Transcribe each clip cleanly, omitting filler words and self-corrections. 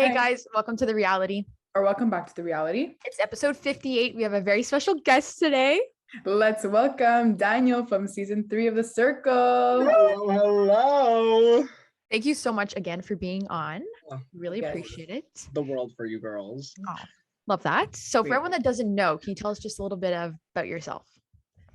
Hey Hi. guys, welcome to The Reality. Or welcome back to The Reality. It's episode 58. We have a very special guest today. Let's welcome Daniel from season 3 of The Circle. Hello. Thank you so much again for being on. Oh, Really Yes. appreciate it. the world for you girls. Oh, love that. So for Great. everyone that doesn't know, can you tell us just a little bit about yourself?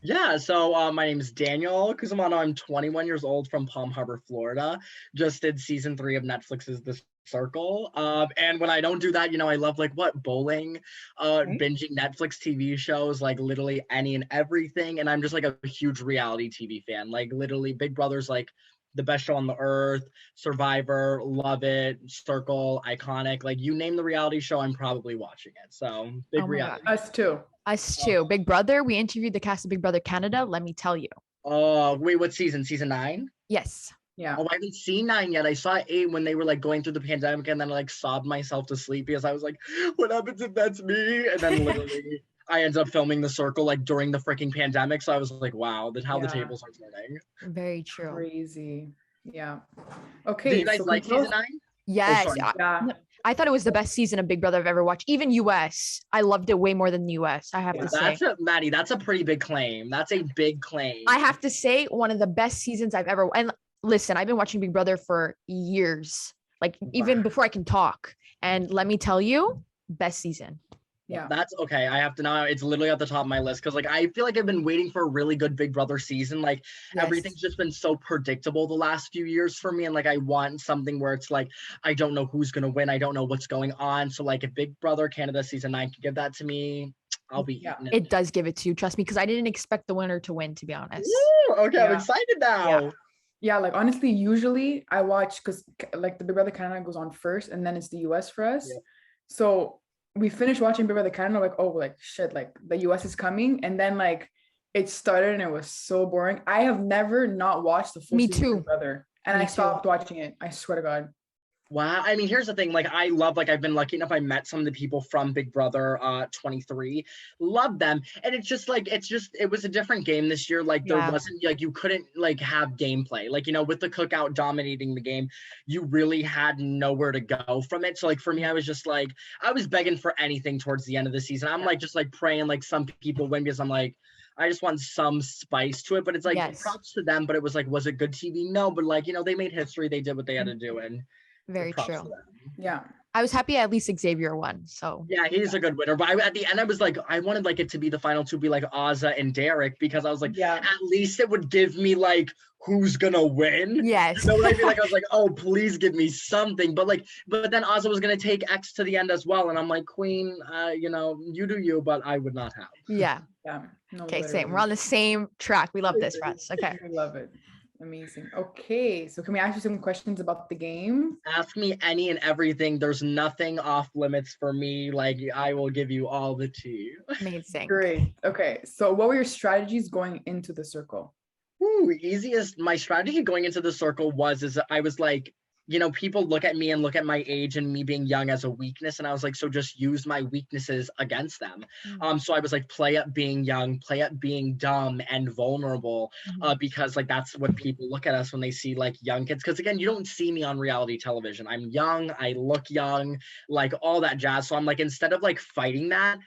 Yeah, so my name is Daniel Cusimano. I'm 21 years old from Palm Harbor, Florida. Just did season 3 of Netflix's The Circle. And when I don't do that, I love bowling, Right. binging Netflix TV shows, like literally any and everything. And I'm just like a huge reality TV fan. Like literally Big Brother's like the best show on the earth, Survivor, love it, Circle, iconic. Like you name the reality show, I'm probably watching it. So big Oh my reality. Us too. Us too. Big Brother. We interviewed the cast of Big Brother Canada. Let me tell you. Oh, wait, what season? Season 9? Yes. Yeah. Oh, I haven't seen 9 yet. I saw 8 when they were like going through the pandemic, and then I like sobbed myself to sleep because I was like, what happens if that's me? And then literally I ended up filming The Circle like during the freaking pandemic. So I was like, wow, that's how the Yeah. tables are turning. Very true. Crazy. Yeah. Do Okay. you guys so like can you season tell 9? Yes. sorry. Yeah. I thought it was the best season of Big Brother I've ever watched. Even US. I loved it way more than the US, I have Yeah. to say. That's Maddie, that's a pretty big claim. That's a big claim. I have to say one of the best seasons I've ever. And listen, I've been watching Big Brother for years, like even Wow. before I can talk. And let me tell you, best season. Yeah. That's okay. I have to now. It's literally at the top of my list because, like, I feel like I've been waiting for a really good Big Brother season. Like, everything's just been so predictable the last few years for me, and like, I want something where it's like, I don't know who's gonna win. I don't know what's going on. So, like, if Big Brother Canada season 9 can give that to me, I'll be Yeah. eating it. It does give it to you, trust me, because I didn't expect the winner to win, to be honest. Woo! Okay, I'm Yeah. excited now. Yeah. Like honestly, usually I watch because like the Big Brother Canada goes on first and then it's the US for us. Yeah. So we finished watching Big Brother Canada, like, oh, like shit, like the US is coming. And then like it started and it was so boring. I have never not watched the full Me season of too. Big Brother. And Me I too. stopped watching it. I swear to God. Wow. I mean, here's the thing. Like, I love, like, I've been lucky enough. I met some of the people from Big Brother 23. Love them. And it's just like, it was a different game this year. Like, there Yeah. wasn't, like, you couldn't, like, have gameplay. Like, with the cookout dominating the game, you really had nowhere to go from it. So, like, for me, I was just like, I was begging for anything towards the end of the season. I'm like, just like praying, like, some people win because I'm like, I just want some spice to it. But it's like, Yes. props to them. But it was like, was it good TV? No. But, like, they made history. They did what they had to do. And Very props true. to them. Yeah. I was happy at least Xavier won. So Yeah, he's a good winner. But at the end, I was like, I wanted like it to be the final two be like Ozza and Derek because I was like, Yeah. at least it would give me like who's gonna win. yes. You know what I mean? Like I was like, oh, please give me something. But then Ozza was gonna take X to the end as well, and I'm like, Queen, you do you, but I would not have. Yeah. Yeah. No, Okay, same. literally. We're on the same track. We love this, friends. Okay. I love it. Amazing. Okay. So can we ask you some questions about the game? Ask me any and everything. There's nothing off limits for me. Like I will give you all the tea. Amazing. Great. Okay. So what were your strategies going into the circle? Ooh, easiest. My strategy going into the circle is I was like, people look at me and look at my age and me being young as a weakness. And I was like, so just use my weaknesses against them. So I was like, play up being young, play up being dumb and vulnerable, because like, that's what people look at us when they see like young kids. Cause again, you don't see me on reality television. I'm young. I look young, like all that jazz. So I'm like, instead of like fighting that,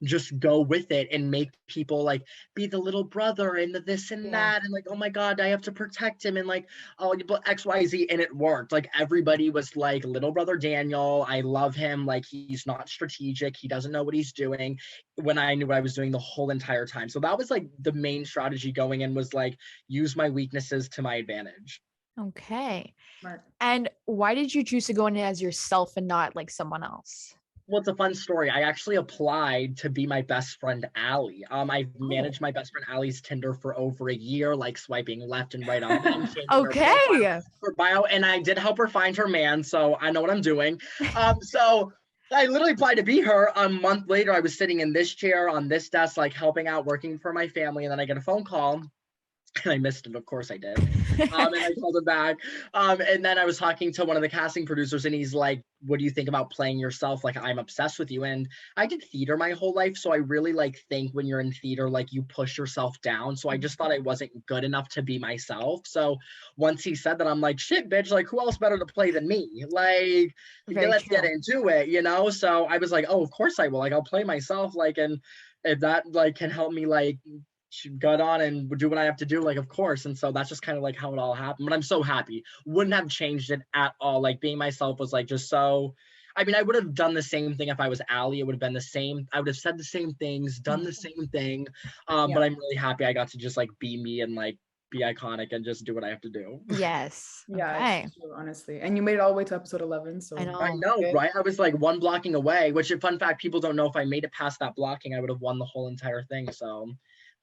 just go with it and make people like be the little brother and the this and that and like, oh my God, I have to protect him and like, oh, XYZ. And it worked. Like everybody was like, little brother Daniel, I love him. Like he's not strategic. He doesn't know what he's doing, when I knew what I was doing the whole entire time. So that was like the main strategy going in, was like use my weaknesses to my advantage. Okay. Smart. And why did you choose to go in as yourself and not like someone else? Well, it's a fun story. I actually applied to be my best friend, Allie. I've managed my best friend Allie's Tinder for over a year, like swiping left and right on them. changing her profile Okay. for bio, and I did help her find her man, so I know what I'm doing. So I literally applied to be her. A month later, I was sitting in this chair on this desk, like helping out, working for my family, and then I get a phone call And I missed it. Of course I did. And I called him back. And then I was talking to one of the casting producers and he's like, what do you think about playing yourself? Like, I'm obsessed with you. And I did theater my whole life. So I really like think when you're in theater, like you push yourself down. So I just thought I wasn't good enough to be myself. So once he said that, I'm like, shit, bitch, like who else better to play than me? Like, let's get into it, you know? So I was like, oh, of course I will. Like, I'll play myself. Like, and if that like can help me like gut on and do what I have to do, like of course. And so that's just kind of like how it all happened. But I'm so happy. Wouldn't have changed it at all. Like being myself was like just so. I mean, I would have done the same thing if I was Allie. It would have been the same. I would have said the same things, done the same thing. But I'm really happy I got to just like be me and like be iconic and just do what I have to do. Yes. Yeah, Okay. it's true, honestly. And you made it all the way to episode 11. So I know. I know, okay. right? I was like one blocking away, which fun fact, people don't know if I made it past that blocking, I would have won the whole entire thing. So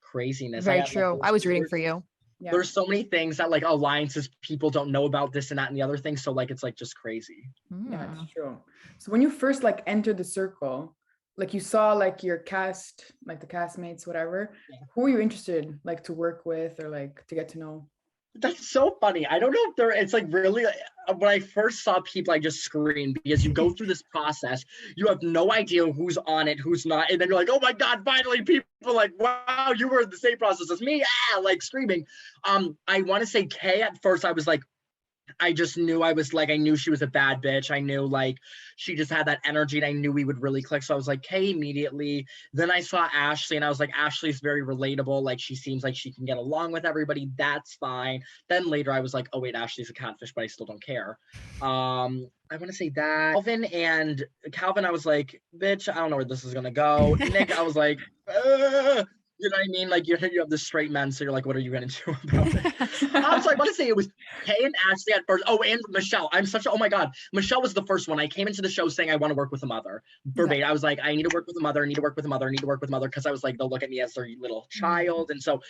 craziness. Very true. I was rooting for you. Yeah. There's so many things that like alliances people don't know about, this and that and the other thing. So like it's like just crazy. Yeah, it's true. So when you first like entered the circle, like you saw like your cast, like the castmates, whatever, who were you interested like to work with or like to get to know? That's so funny. I don't know if it's like really, when I first saw people, I just screamed because you go through this process, you have no idea who's on it, who's not. And then you're like, oh my God, finally people like, wow, you were in the same process as me. Like screaming. I want to say Kay at first, I was like, I just knew I knew she was a bad bitch. I knew like she just had that energy and I knew we would really click. So I was like, hey, immediately. Then I saw Ashley and I was like, Ashley's very relatable. Like she seems like she can get along with everybody. That's fine. Then later I was like, oh wait, Ashley's a catfish, but I still don't care. I want to say that Calvin, I was like, bitch, I don't know where this is going to go. Nick, I was like, you know what I mean? Like you have the straight men, so you're like, what are you gonna do about it? So I want to say it was Kay and Ashley at first. Oh, and Michelle. Oh my God. Michelle was the first one. I came into the show saying I want to work with a mother. Verbatim. I was like, I need to work with a mother, I need to work with a mother, I need to work with a mother, because I was like, they'll look at me as their little child. And so,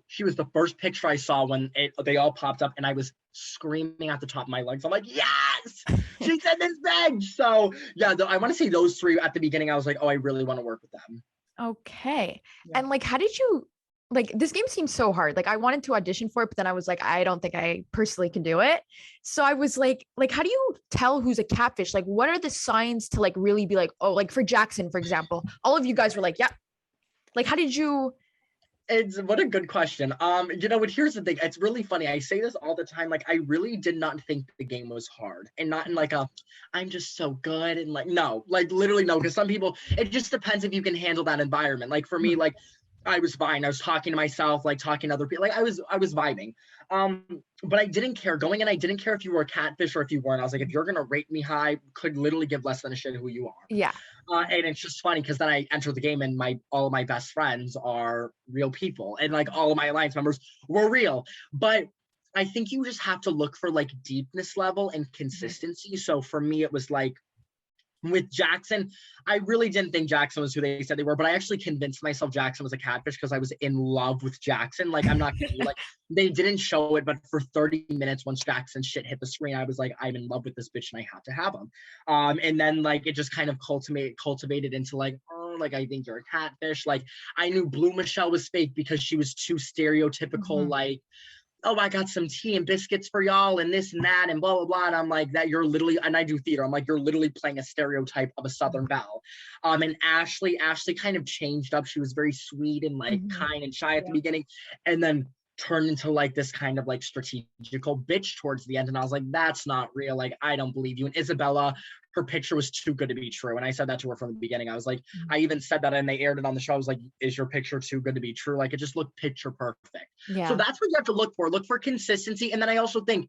she was the first picture I saw when they all popped up, and I was screaming at the top of my lungs. I'm like, yes, she said this bitch. So yeah, I want to say those three at the beginning. I was like, oh, I really want to work with them. Okay. Yeah. And like, how did you, like, this game seems so hard. Like I wanted to audition for it, but then I was like, I don't think I personally can do it. So I was like, how do you tell who's a catfish? Like, what are the signs to like really be like, oh, like for Jackson, for example, all of you guys were like, yeah. Like, how did you? What a good question. You know what, here's the thing. It's really funny. I say this all the time. Like, I really did not think the game was hard, and not in like I'm just so good. And like, no, like literally no. Because some people, it just depends if you can handle that environment. Like for me, like I was fine. I was talking to myself, like talking to other people. Like I was vibing. But I didn't care going in. I didn't care if you were a catfish or if you weren't. I was like, if you're going to rate me high, could literally give less than a shit who you are. Yeah. And it's just funny because then I entered the game and all of my best friends are real people. And like all of my alliance members were real. But I think you just have to look for like deepness level and consistency. So for me, it was like, with Jackson, I really didn't think Jackson was who they said they were, but I actually convinced myself Jackson was a catfish because I was in love with Jackson. Like, I'm not kidding you. Like, they didn't show it, but for 30 minutes, once Jackson's shit hit the screen, I was like, I'm in love with this bitch and I have to have him. And then like, it just kind of cultivated into like, oh, like, I think you're a catfish. Like, I knew Blue Michelle was fake because she was too stereotypical, like, oh, I got some tea and biscuits for y'all and this and that and blah, blah, blah. And I'm like, that you're literally, and I do theater. I'm like, you're literally playing a stereotype of a Southern belle. And Ashley kind of changed up. She was very sweet and like kind and shy at the beginning. And then turned into like this kind of like strategical bitch towards the end. And I was like, that's not real. Like, I don't believe you. And Isabella, her picture was too good to be true. And I said that to her from the beginning. I was like, I even said that and they aired it on the show. I was like, is your picture too good to be true? Like, it just looked picture perfect. Yeah. So that's what you have to look for. Look for consistency. And then I also think,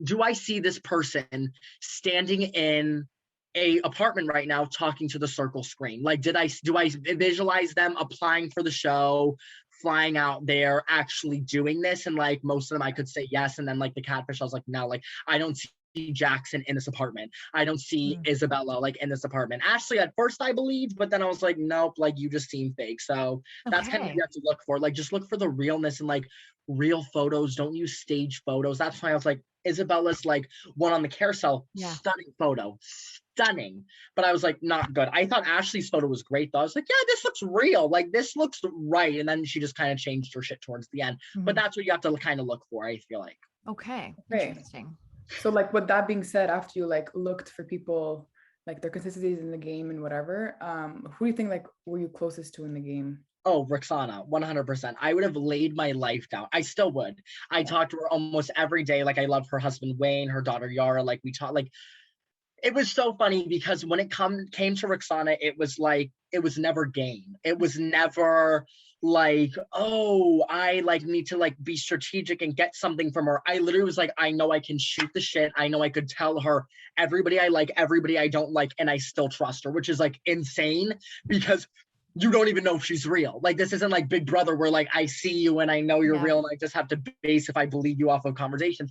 do I see this person standing in a apartment right now talking to the circle screen? Like, do I visualize them applying for the show, flying out there, actually doing this? And like most of them I could say yes. And then like the catfish, I was like, no, like I don't see Jackson in this apartment. I don't see Isabella like in this apartment. Ashley at first I believed, but then I was like, nope, like you just seem fake. So that's kind of what you have to look for. Like, just look for the realness and like real photos. Don't use stage photos. That's why I was like, Isabella's like one on the carousel, stunning photo, stunning, but I was like, not good. I thought Ashley's photo was great though. I was like, yeah, this looks real. Like this looks right. And then she just kind of changed her shit towards the end. But that's what you have to kind of look for, I feel like. Okay. Interesting. So like with that being said, after you like looked for people, like their consistencies in the game and whatever, who do you think like were you closest to in the game? Oh, Roxanna, 100%. I would have laid my life down. I still would. I talk to her almost every day. Like I love her husband, Wayne, her daughter, Yara. Like we talk, like it was so funny because when it came to Roxanna, it was like, it was never game. It was never like, oh, I like need to like be strategic and get something from her. I literally was like, I know I can shoot the shit. I know I could tell her everybody I like, everybody I don't like, and I still trust her, which is like insane because you don't even know if she's real. Like this isn't like Big Brother where like I see you and I know you're real and I just have to base if I believe you off of conversations.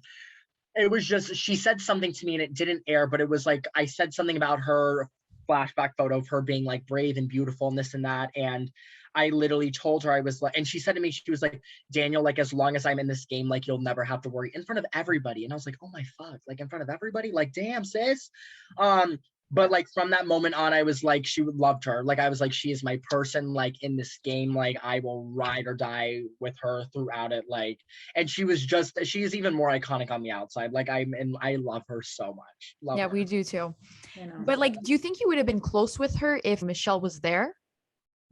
It was just, she said something to me and it didn't air, but it was like, I said something about her flashback photo of her being like brave and beautiful and this and that. And I literally told her, I was like, and she said to me, she was like, Daniel, like, as long as I'm in this game, like, you'll never have to worry in front of everybody. And I was like, oh my fuck, like in front of everybody, like, damn sis. But like from that moment on, I was like, she loved her. Like, I was like, she is my person, like in this game, like I will ride or die with her throughout it. Like, and she is even more iconic on the outside. Like I love her so much. Love her. We do too. You know? But like, do you think you would have been close with her if Michelle was there?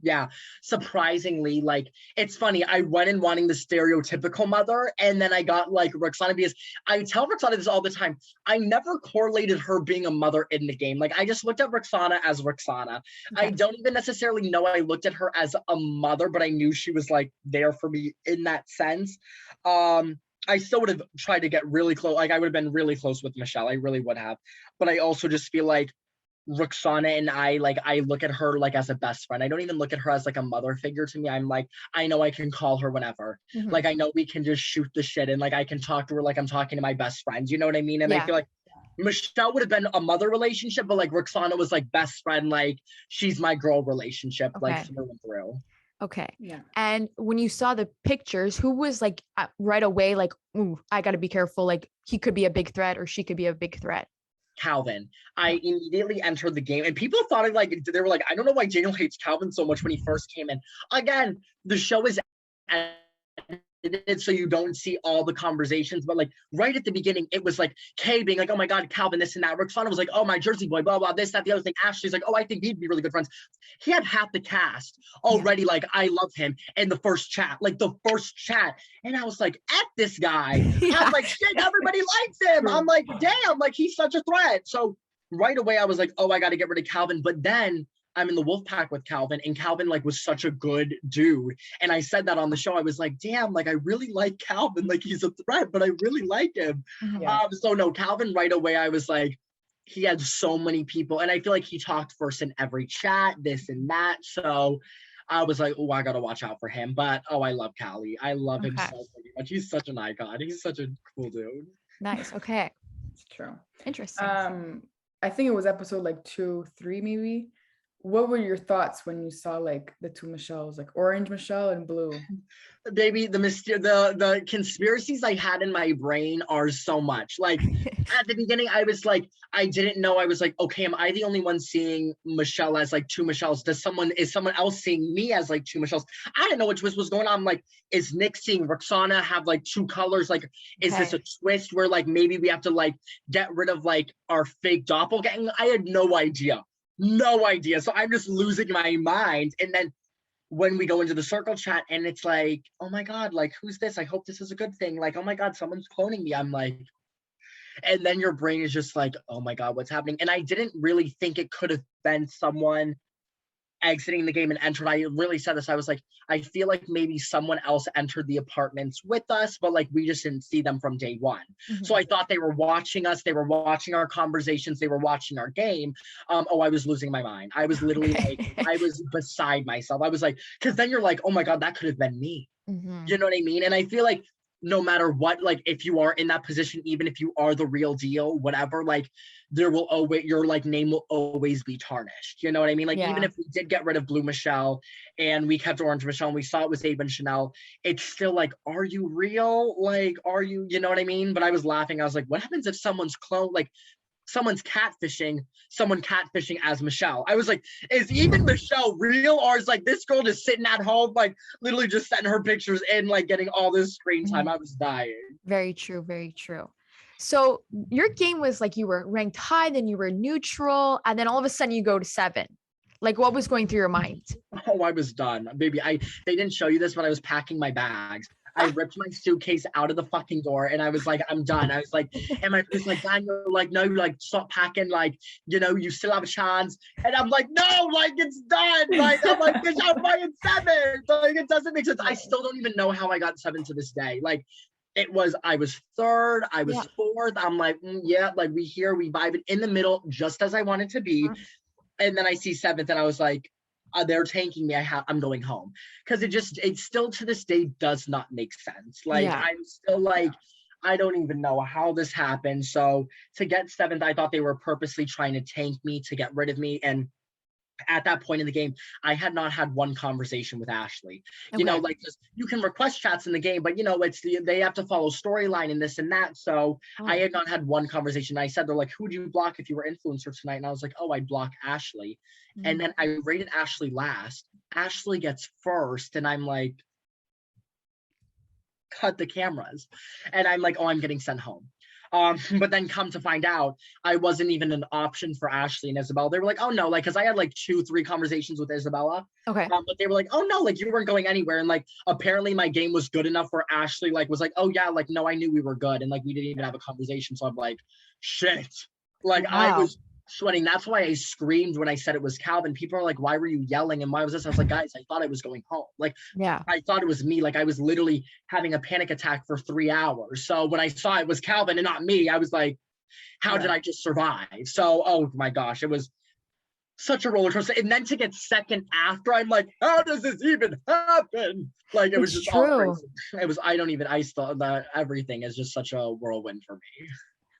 Yeah, surprisingly, like it's funny. I went in wanting the stereotypical mother, and then I got like Roxanna because I tell Roxanna this all the time. I never correlated her being a mother in the game. Like I just looked at Roxanna as Roxanna. Okay. I don't even necessarily know I looked at her as a mother, but I knew she was like there for me in that sense. I still would have tried to get really close. Like I would have been really close with Michelle. I really would have. But I also just feel like Roxanna and I look at her like as a best friend. I don't even look at her as like a mother figure to me. I'm like, I know I can call her whenever. Like I know we can just shoot the shit and like I can talk to her like I'm talking to my best friend. You know what I mean? And I feel like Michelle would have been a mother relationship, but like Roxanna was like best friend, like she's my girl relationship, like through and through. Okay. Yeah. And when you saw the pictures, who was like right away like, ooh, I got to be careful. Like he could be a big threat or she could be a big threat. Calvin. I immediately entered the game and people thought like they were like, I don't know why Daniel hates Calvin so much when he first came in. Again, the show is edited so you don't see all the conversations, but like right at the beginning it was like Kay being like, oh my god, Calvin, this and that. Roxanna was like, oh my Jersey boy, blah blah, this, that, the other thing. Ashley's like, oh, I think we'd be really good friends. He had half the cast already like, I love him in the first chat. And I was like, F this guy. I'm like, shit, everybody likes him. I'm like, damn, like he's such a threat. So right away I was like, oh, I got to get rid of Calvin. But then I'm in the wolf pack with Calvin, and Calvin like was such a good dude. And I said that on the show. I was like, damn, like I really like Calvin. Like he's a threat, but I really like him. So no, Calvin right away, I was like, he had so many people. And I feel like he talked first in every chat, this and that. So I was like, oh, I got to watch out for him. But oh, I love Callie. I love him so much. He's such an icon. He's such a cool dude. Nice. Okay. It's true. Interesting. I think it was episode like 2, 3 maybe. What were your thoughts when you saw like the two Michelles, like orange Michelle and blue? Baby, the conspiracies I had in my brain are so much. Like at the beginning, I was like, I didn't know. I was like, okay, am I the only one seeing Michelle as like two Michelles? Is someone else seeing me as like two Michelles? I didn't know what twist was going on. I'm like, is Nick seeing Roxanna have like two colors? Like, is this a twist where like maybe we have to like get rid of like our fake doppelganger? I had no idea. So I'm just losing my mind. And then when we go into the circle chat and it's like, oh my god, like who's this? I hope this is a good thing. Like, oh my god, someone's cloning me. I'm like, and then your brain is just like, oh my god, what's happening? And I didn't really think it could have been someone exiting the game and entered. I really said this. I was like, I feel like maybe someone else entered the apartments with us, but like we just didn't see them from day one. So I thought they were watching us. They were watching our conversations. They were watching our game. I was losing my mind. I was literally like, I was beside myself. I was like, because then you're like, oh my god, that could have been me. You know what I mean? And I feel like no matter what, like if you are in that position, even if you are the real deal, whatever, like there will always, your like name will always be tarnished. You know what I mean? Like even if we did get rid of Blue Michelle and we kept Orange Michelle and we saw it was Abe and Chanel, it's still like, are you real? Like, are you, you know what I mean? But I was laughing. I was like, what happens if someone's clone? Like someone's catfishing as Michelle. I was like, is even Michelle real, or is like this girl just sitting at home, like literally just setting her pictures in, like getting all this screen time? I was dying. Very true. Very true. So your game was like you were ranked high, then you were neutral, and then all of a sudden you go to 7. Like, what was going through your mind? Oh, I was done, baby. They didn't show you this, but I was packing my bags. I ripped my suitcase out of the fucking door, and I was like, I'm done. I was like, and my friend's like, Daniel, like, no, like, stop packing, like, you know, you still have a chance. And I'm like, no, like, it's done. Like, I'm like, bitch, I'm buying 7. Like, it doesn't make sense. I still don't even know how I got 7 to this day. Like, I was 3rd, I was 4th. I'm like, yeah, like, we vibe in the middle, just as I wanted to be. And then I see 7th, and I was like, they're tanking me. I'm going home, because it still to this day does not make sense. Like, I'm still like, I don't even know how this happened. So to get 7th, I thought they were purposely trying to tank me to get rid of me. And at that point in the game, I had not had one conversation with Ashley. Okay. You know, like, just, you can request chats in the game, but you know, they have to follow storyline and this and that. So I had not had one conversation. I said, they're like, who would you block if you were influencer tonight? And I was like, oh, I'd block Ashley. And then I rated Ashley last. Ashley gets first, and I'm like, cut the cameras. And I'm like, oh, I'm getting sent home. But then come to find out, I wasn't even an option for Ashley and Isabella. They were like, oh no, like, cause I had like 2-3 conversations with Isabella. Okay. But they were like, oh no, like, you weren't going anywhere. And like, apparently my game was good enough where Ashley like was like, oh yeah, like, no, I knew we were good. And like, we didn't even have a conversation. So I'm like, shit. Like, wow. I was sweating. That's why I screamed when I said it was Calvin. People are like, why were you yelling? And why was this? I was like, guys, I thought I was going home. Like, I thought it was me. Like, I was literally having a panic attack for 3 hours. So when I saw it was Calvin and not me, I was like, how did I just survive? So, oh my gosh, it was such a roller coaster. And then to get 2nd after, I'm like, how does this even happen? Like, it was just all crazy. It was, I still, everything is just such a whirlwind for me.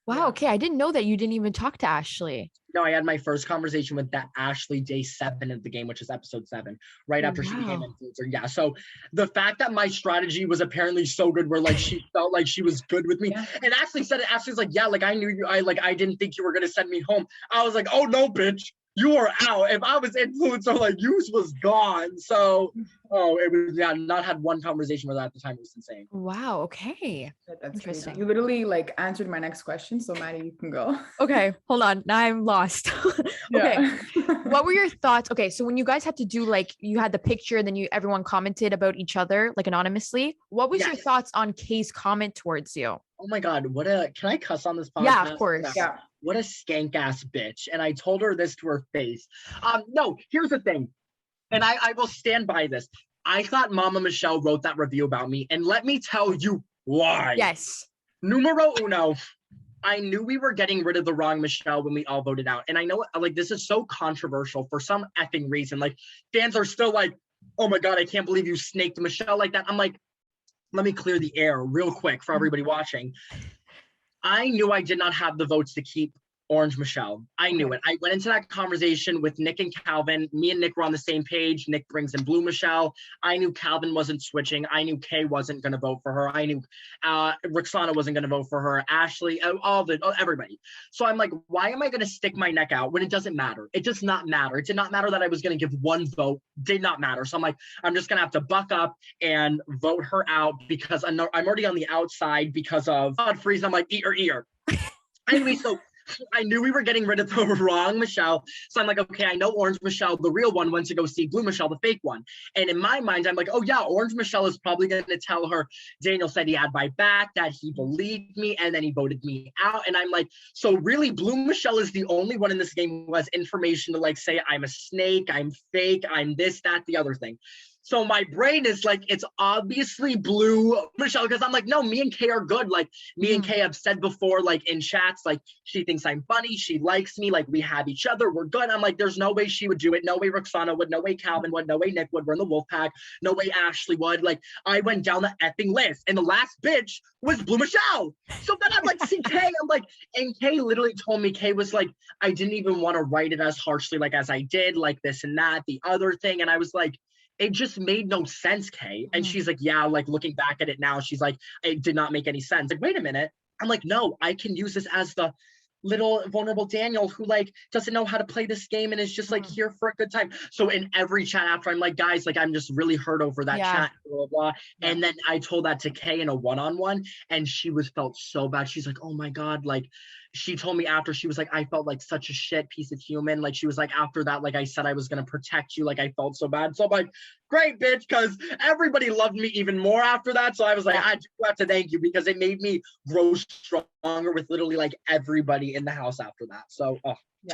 Wow. Okay. I didn't know that you didn't even talk to Ashley. No, I had my first conversation with that Ashley day 7 of the game, which is episode 7, right after she became influencer. Yeah. So the fact that my strategy was apparently so good, where like she felt like she was good with me, and Ashley said it. Ashley's like, yeah, like, I knew you. I didn't think you were gonna send me home. I was like, oh no, bitch. You are out. If I was influencer, like, you was gone. So, it was, not had one conversation with her at the time. It was insane. Wow. Okay. That's interesting. Crazy. You literally like answered my next question. So Maddie, you can go. Okay. Hold on. Now I'm lost. Okay. What were your thoughts? Okay. So when you guys had to do, like, you had the picture, and then everyone commented about each other, like, anonymously. What was your thoughts on Kay's comment towards you? Oh my God. Can I cuss on this podcast? Yeah, of course. Yeah. What a skank ass bitch. And I told her this to her face. No, here's the thing. And I will stand by this. I thought Mama Michelle wrote that review about me. And let me tell you why. Yes. Numero uno. I knew we were getting rid of the wrong Michelle when we all voted out. And I know, like, this is so controversial for some effing reason. Like, fans are still like, oh my God, I can't believe you snaked Michelle like that. I'm like, let me clear the air real quick for everybody watching. I knew I did not have the votes to keep Orange Michelle. I knew it. I went into that conversation with Nick and Calvin. Me and Nick were on the same page. Nick brings in Blue Michelle. I knew Calvin wasn't switching. I knew Kay wasn't going to vote for her. I knew Roxanna wasn't going to vote for her. Ashley, everybody. So I'm like, why am I going to stick my neck out when it doesn't matter? It does not matter. It did not matter that I was going to give one vote. Did not matter. So I'm like, I'm just going to have to buck up and vote her out, because I'm already on the outside because of Godfrey's. I'm like, eat her ear. Anyway, so I knew we were getting rid of the wrong Michelle. So I'm like, okay, I know Orange Michelle, the real one, went to go see Blue Michelle, the fake one. And in my mind, I'm like, oh yeah, Orange Michelle is probably going to tell her Daniel said he had my back, that he believed me, and then he voted me out. And I'm like, so really Blue Michelle is the only one in this game who has information to like say I'm a snake, I'm fake, I'm this, that, the other thing. So my brain is like, it's obviously Blue Michelle, because I'm like, no, me and Kay are good. Like, me and Kay have said before, like, in chats, like, she thinks I'm funny, she likes me, like, we have each other, we're good. I'm like, there's no way she would do it. No way Roxanna would, no way Calvin would, no way Nick would, we're in the wolf pack, no way Ashley would. Like, I went down the effing list, and the last bitch was Blue Michelle. So then I'm like, see Kay, I'm like, and Kay literally told me, Kay was like, I didn't even want to write it as harshly, like, as I did, like, this and that, the other thing. And I was like, it just made no sense, Kay. And she's like, yeah, like, looking back at it now, she's like, it did not make any sense. Like, wait a minute. I'm like, no, I can use this as the little vulnerable Daniel who like doesn't know how to play this game and is just like here for a good time. So in every chat after, I'm like, guys, like I'm just really hurt over that chat, blah, blah, blah. And then I told that to Kay in a one-on-one, and she felt so bad. She's like, oh my God, like she told me after, she was like, I felt like such a shit piece of human. Like she was like, after that, like I said I was gonna protect you, like I felt so bad. So I'm like, great, bitch, because everybody loved me even more after that. So I was like, I do have to thank you, because it made me grow stronger with literally like everybody in the house after that. So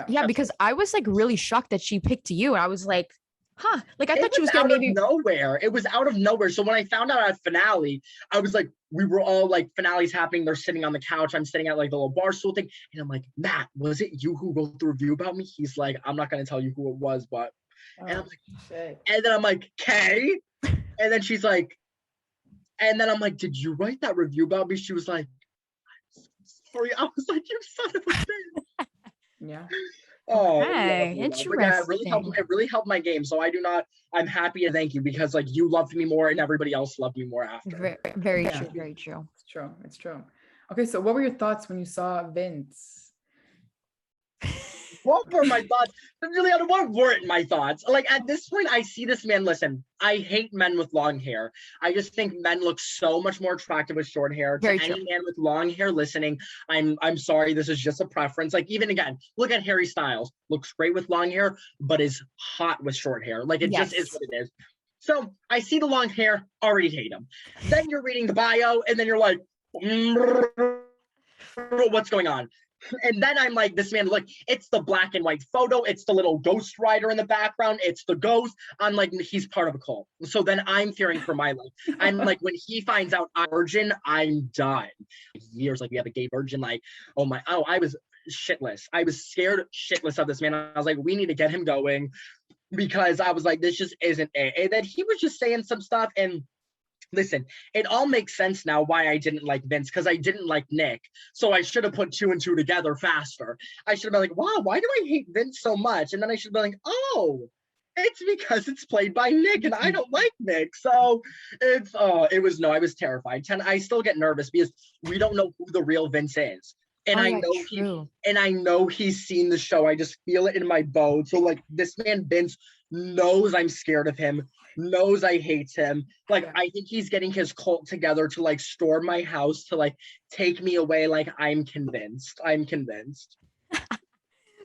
yeah, because I was like really shocked that she picked you, and I was like, huh, like I thought she was gonna maybe nowhere. It was out of nowhere. So when I found out at finale, I was like, we were all like, finale's happening, they're sitting on the couch, I'm sitting at like the little bar stool thing, and I'm like, Matt, was it you who wrote the review about me? He's like, I'm not gonna tell you who it was, but and I'm like, shit. And then I'm like, Kay, and then she's like, and then I'm like, did you write that review about me? She was like, sorry. I was like, you son of a bitch. Yeah. Oh, okay. Interesting. Yeah, it really helped my game. So I'm happy to thank you, because like you loved me more and everybody else loved me more after. Very true. Very true. It's true. Okay, so what were your thoughts when you saw Vince? What were my thoughts? Juliana, what weren't my thoughts? Like at this point, I see this man. Listen, I hate men with long hair. I just think men look so much more attractive with short hair. To any man with long hair listening, I'm sorry, this is just a preference. Like even again, look at Harry Styles. Looks great with long hair, but is hot with short hair. Like it just is what it is. So I see the long hair, already hate him. Then you're reading the bio, and then you're like, what's going on? And then I'm like, this man, look, it's the black and white photo. It's the little ghost rider in the background. It's the ghost. I'm like, he's part of a cult. So then I'm fearing for my life. I'm like, when he finds out I'm a virgin, I'm done. Years like we have a gay virgin, like, I was shitless. I was scared shitless of this man. I was like, we need to get him going, because I was like, this just isn't it. And then he was just saying some stuff, and listen, it all makes sense now why I didn't like Vince, because I didn't like Nick. So I should have put 2 and 2 together faster. I should have been like, wow, why do I hate Vince so much? And then I should have been like, oh, it's because it's played by Nick and I don't like Nick. So I was terrified. I still get nervous because we don't know who the real Vince is. And I know he's seen the show. I just feel it in my bones. So like this man Vince knows I'm scared of him, knows I hate him. Like I think he's getting his cult together to like storm my house, to like take me away. Like I'm convinced.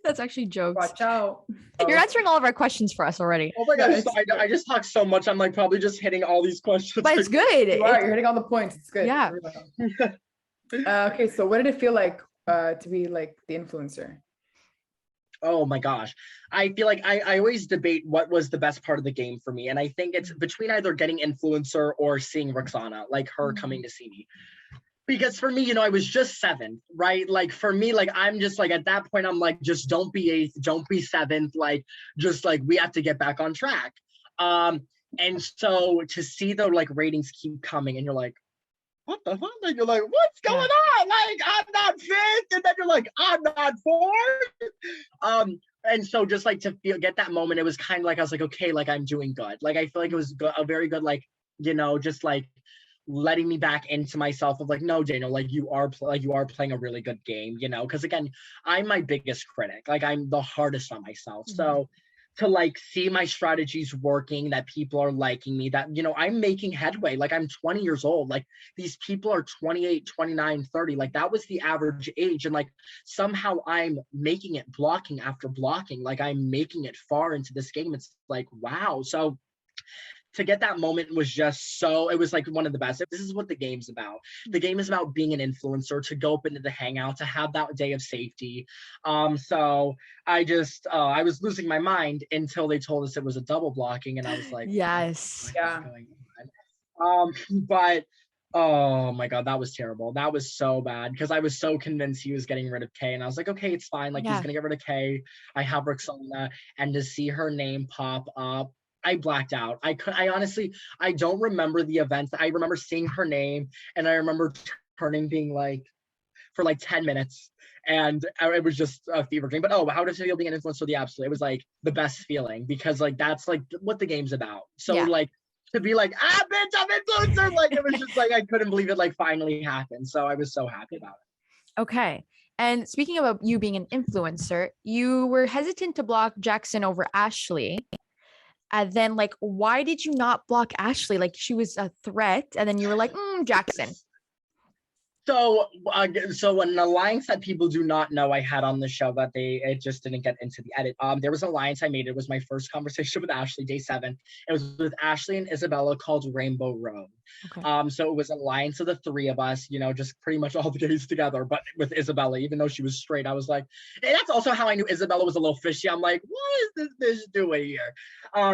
That's actually jokes. Watch out. You're answering all of our questions for us already. Oh my gosh, I just talked so much. I'm like probably just hitting all these questions. But it's good. You're hitting all the points. It's good. Yeah. Okay, so what did it feel like to be like the influencer? Oh my gosh. I feel like I always debate what was the best part of the game for me. And I think it's between either getting influencer or seeing Roxanna, like her coming to see me. Because for me, I was just 7th, right? Like for me, like I'm just like at that point, I'm like, just don't be 8th, don't be 7th, like just like we have to get back on track. And so to see the like ratings keep coming, and you're like, what the fuck? Like you're like, what's going on? Like I'm not 5th, and then you're like, I'm not 4th. And so just like to get that moment, it was kind of like I was like, okay, like I'm doing good. Like I feel like it was a very good, like just like letting me back into myself of like, no, Daniel, like you are playing a really good game, because again, I'm my biggest critic. Like I'm the hardest on myself. Mm-hmm. So to like see my strategies working, that people are liking me, that, I'm making headway. Like I'm 20 years old. Like these people are 28, 29, 30. Like that was the average age. And like somehow I'm making it blocking after blocking. Like I'm making it far into this game. It's like, wow. So to get that moment was just it was like one of the best. This is what the game's about. The game is about being an influencer, to go up into the hangout, to have that day of safety. So I just, I was losing my mind until they told us it was a double blocking, and I was like, yes. Yeah. But oh my God, that was terrible. That was so bad, because I was so convinced he was getting rid of Kay, and I was like, okay, it's fine. Like he's gonna get rid of Kay. I have Roxanna, and to see her name pop up, I blacked out. I honestly, I don't remember the events. I remember seeing her name, and I remember turning, being like, for like 10 minutes, and it was just a fever dream. But how does it feel being an influencer? The absolute, it was like the best feeling, because like that's like what the game's about. So like to be like, bitch, I'm influencer, like it was just like I couldn't believe it like finally happened. So I was so happy about it. Okay. And speaking about you being an influencer, you were hesitant to block Jackson over Ashley. And then, like, why did you not block Ashley? Like, she was a threat. And then you were like, Jackson. So an alliance that people do not know I had on the show that it just didn't get into the edit. There was an alliance I made. It was my first conversation with Ashley, day 7. It was with Ashley and Isabella, called Rainbow Road. Okay. So it was an alliance of the 3 of us, you know, just pretty much all the gays together. But with Isabella, even though she was straight, I was like, and that's also how I knew Isabella was a little fishy. I'm like, what is this doing here?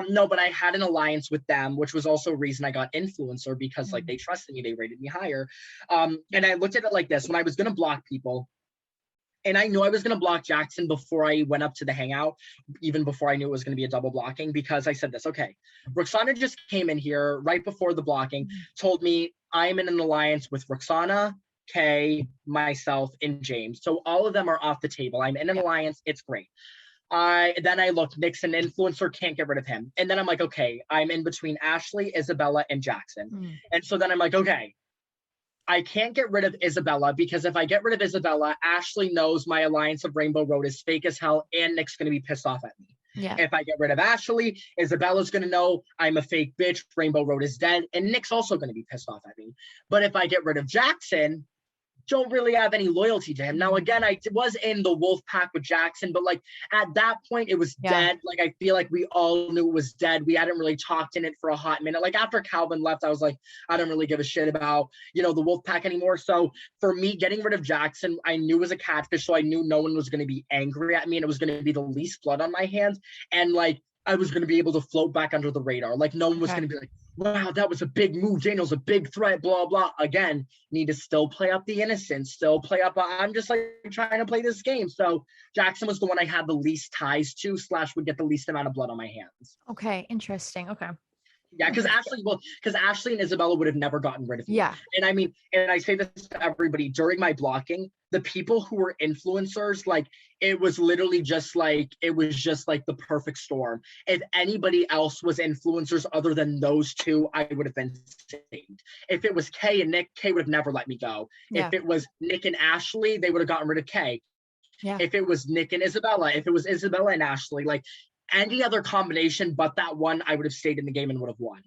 No, but I had an alliance with them, which was also a reason I got influencer, because like they trusted me, they rated me higher. And I looked at it like this: when I was gonna block people, and I knew I was going to block Jackson before I went up to the hangout, even before I knew it was going to be a double blocking, because I said this, okay, Roxanna just came in here right before the blocking, told me I'm in an alliance with Roxanna, Kay, myself, and James. So all of them are off the table. I'm in an alliance. It's great. Then I looked, Nick's an influencer, can't get rid of him. And then I'm like, okay, I'm in between Ashley, Isabella, and Jackson. And so then I'm like, okay, I can't get rid of Isabella, because if I get rid of Isabella, Ashley knows my alliance of Rainbow Road is fake as hell, and Nick's going to be pissed off at me. Yeah. If I get rid of Ashley, Isabella's going to know I'm a fake bitch, Rainbow Road is dead, and Nick's also going to be pissed off at me. But if I get rid of Jackson, don't really have any loyalty to him. Now, again, I was in the wolf pack with Jackson, but like at that point it was dead. Like, I feel like we all knew it was dead. We hadn't really talked in it for a hot minute. Like after Calvin left, I was like, I don't really give a shit about, you know, the wolf pack anymore. So for me, getting rid of Jackson, I knew was a catfish. So I knew no one was going to be angry at me, and it was going to be the least blood on my hands. And like, I was going to be able to float back under the radar. Like no one was going to be like, wow, that was a big move. Daniel's a big threat, blah, blah. Again, need to still play up the innocence, still play up. I'm just like trying to play this game. So Jackson was the one I had the least ties to, / would get the least amount of blood on my hands. Okay, interesting. Okay. Yeah, because Ashley and Isabella would have never gotten rid of me. Yeah. And I mean, and I say this to everybody, during my blocking, the people who were influencers, like it was literally just like, it was just like the perfect storm. If anybody else was influencers other than those 2, I would have been saved. If it was Kay and Nick, Kay would have never let me go. Yeah. If it was Nick and Ashley, they would have gotten rid of Kay. Yeah. If it was Nick and Isabella, if it was Isabella and Ashley, like any other combination but that one, I would have stayed in the game and would have won.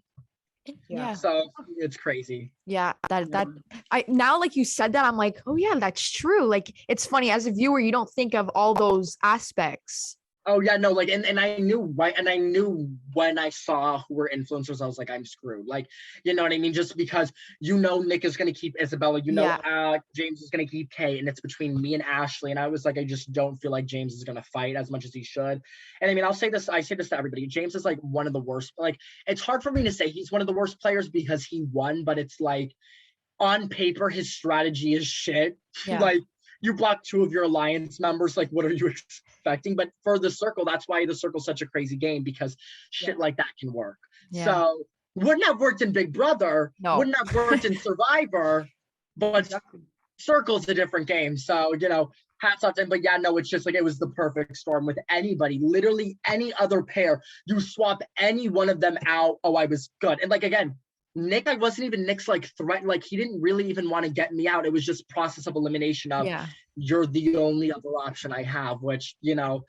Yeah. So it's crazy. Yeah. I now, like you said that, I'm like, oh yeah, that's true. Like, it's funny, as a viewer, you don't think of all those aspects. Oh yeah, no, like, and I knew, right, and I knew when I saw who were influencers, I was like, I'm screwed. Like, you know what I mean? Just because, you know, Nick is going to keep Isabella, you know, James is going to keep Kay, and it's between me and Ashley, and I was like, I just don't feel like James is going to fight as much as he should. And I mean, I say this to everybody, James is like one of the worst, like, it's hard for me to say he's one of the worst players because he won, but it's like, on paper, his strategy is shit. Yeah. Like, you block 2 of your alliance members, like what are you expecting? But for the circle, that's why the circle's such a crazy game, because shit like that can work. Yeah. So wouldn't have worked in Big Brother, wouldn't have worked in Survivor, but circle's a different game. So, you know, hats off to him. But yeah, no, it's just like, it was the perfect storm with anybody, literally any other pair. You swap any one of them out. Oh, I was good. And like, again, Nick, I wasn't even Nick's like threat. Like, he didn't really even want to get me out. It was just process of elimination of you're the only other option I have, which, you know,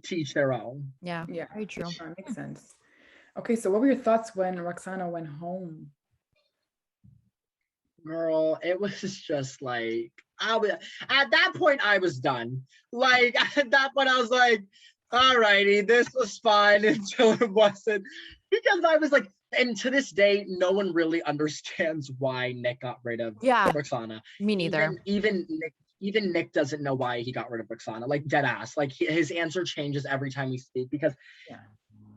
teach their own. Yeah, very true. That makes sense. Okay, so what were your thoughts when Roxanna went home? Girl, it was just like, at that point, I was done. Like, at that point, I was like, all righty, this was fine until it wasn't. Because I was like, and to this day, no one really understands why Nick got rid of Roxanna. Me neither. Even Nick doesn't know why he got rid of Roxanna. Like, dead ass. Like, his answer changes every time we speak, because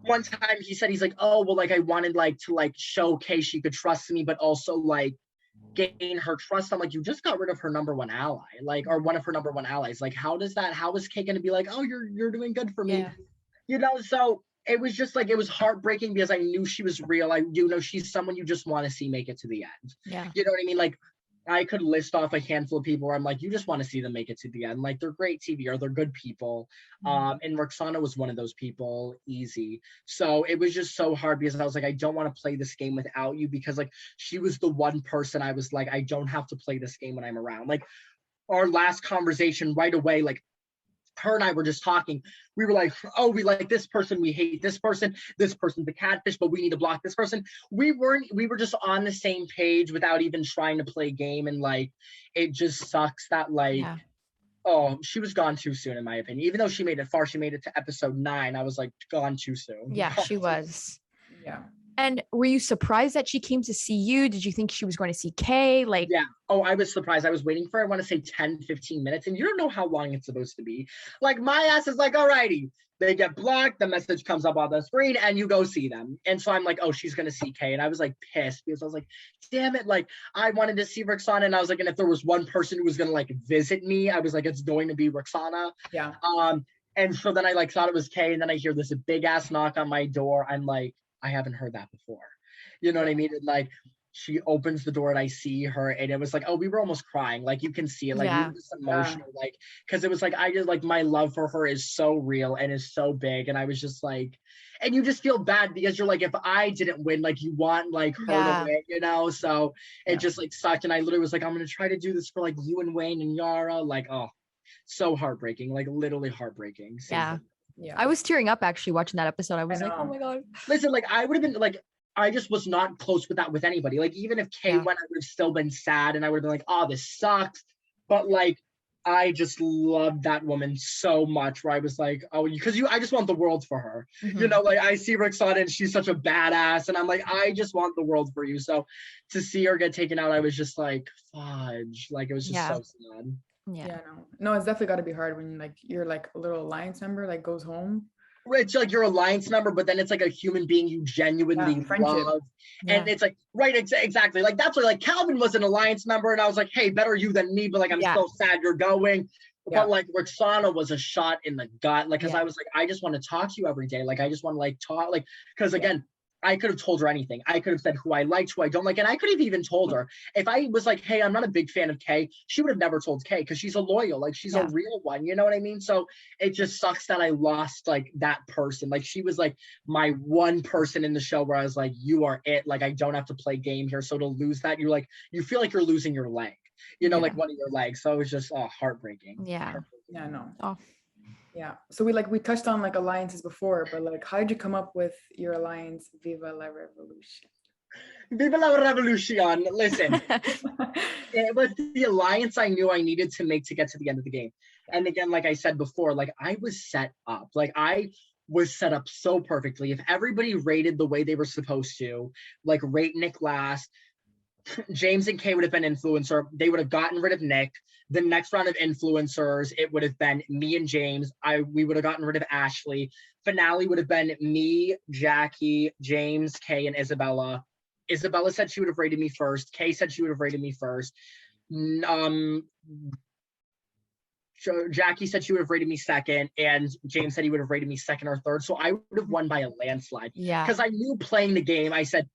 one time he said, he's like, oh, well, like, I wanted like to like show Kay she could trust me, but also like gain her trust. I'm like, you just got rid of her number 1 ally, like, or one of her number 1 allies. Like, how is Kay gonna be like, oh, you're doing good for me? You know, so it was just like, it was heartbreaking because I knew she was real. You know, she's someone you just want to see make it to the end. Yeah. You know what I mean? Like, I could list off a handful of people where I'm like, you just want to see them make it to the end. Like, they're great TV, or they're good people. And Roxanna was one of those people, easy. So it was just so hard because I was like, I don't want to play this game without you, because like, she was the one person I was like, I don't have to play this game when I'm around. Like, our last conversation right away, like her and I were just talking. We were like, oh, we like this person, we hate this person's a catfish, but we need to block this person. We were just on the same page without even trying to play a game. And like, it just sucks that like, oh, she was gone too soon, in my opinion. Even though she made it far, she made it to episode 9. I was like, gone too soon. Yeah, she was. Yeah. And were you surprised that she came to see you? Did you think she was going to see Kay? Like, yeah. Oh, I was surprised. I was waiting for, I want to say 10, 15 minutes. And you don't know how long it's supposed to be. Like, my ass is like, alrighty. They get blocked. The message comes up on the screen and you go see them. And so I'm like, oh, she's going to see Kay. And I was like pissed because I was like, damn it. Like, I wanted to see Roxanna. And I was like, and if there was one person who was going to like visit me, I was like, it's going to be Roxanna. Yeah. And so then I like thought it was Kay. And then I hear this big ass knock on my door. I'm like, I haven't heard that before. You know what I mean? And like, she opens the door and I see her, and it was like, oh, we were almost crying. Like, you can see it, like, we were just emotional, like, because it was like, I just like, my love for her is so real and is so big. And I was just like, and you just feel bad because you're like, if I didn't win, like, you want like her to win, you know? So it just like sucked. And I literally was like, I'm gonna try to do this for like you and Wayne and Yara. Like, oh, so heartbreaking, like literally heartbreaking. Yeah. I was tearing up actually watching that episode. I was like, oh my God. Listen, like, I would have been like, I just was not close with that with anybody. Like, even if Kay went, I would have still been sad and I would have been like, oh, this sucks. But like, I just loved that woman so much where I was like, oh, because I just want the world for her. You know, like, I see Roxanna and she's such a badass and I'm like, I just want the world for you. So to see her get taken out, I was just like, fudge. Like, it was just so sad. Yeah, no, it's definitely got to be hard when like you're like a little alliance member like goes home. It's like your alliance member, but then it's like a human being you genuinely love. And it's like, right, exactly. Like, that's what, like, Calvin was an alliance member and I was like, hey, better you than me, but like, I'm so sad you're going. But like, Roxanna was a shot in the gut. Like, cause I was like, I just want to talk to you every day. Like, I just want to like talk, like, cause again, I could have told her anything. I could have said who I liked, who I don't like. And I could have even told her if I was like, hey, I'm not a big fan of Kay, she would have never told Kay because she's a loyal, like she's a real one. You know what I mean? So it just sucks that I lost like that person. Like, she was like my one person in the show where I was like, you are it. Like, I don't have to play game here. So to lose that, you're like, you feel like you're losing your leg, you know, like one of your legs. So it was just heartbreaking. Yeah, no. Oh. Yeah. So we touched on like alliances before, but like, how did you come up with your alliance, Viva la Revolution? Viva la Revolution. Listen, it was the alliance I knew I needed to make to get to the end of the game. And again, like I said before, like, I was set up. Like, I was set up so perfectly. If everybody rated the way they were supposed to, like, rate Nick last, James and Kay would have been influencer. They would have gotten rid of Nick. The next round of influencers, it would have been me and James. We would have gotten rid of Ashley. Finale would have been me, Jackie, James, Kay, and Isabella. Isabella said she would have rated me first. Kay said she would have rated me first. Jackie said she would have rated me second, and James said he would have rated me second or third. So I would have won by a landslide. Yeah. Because I knew playing the game, I said,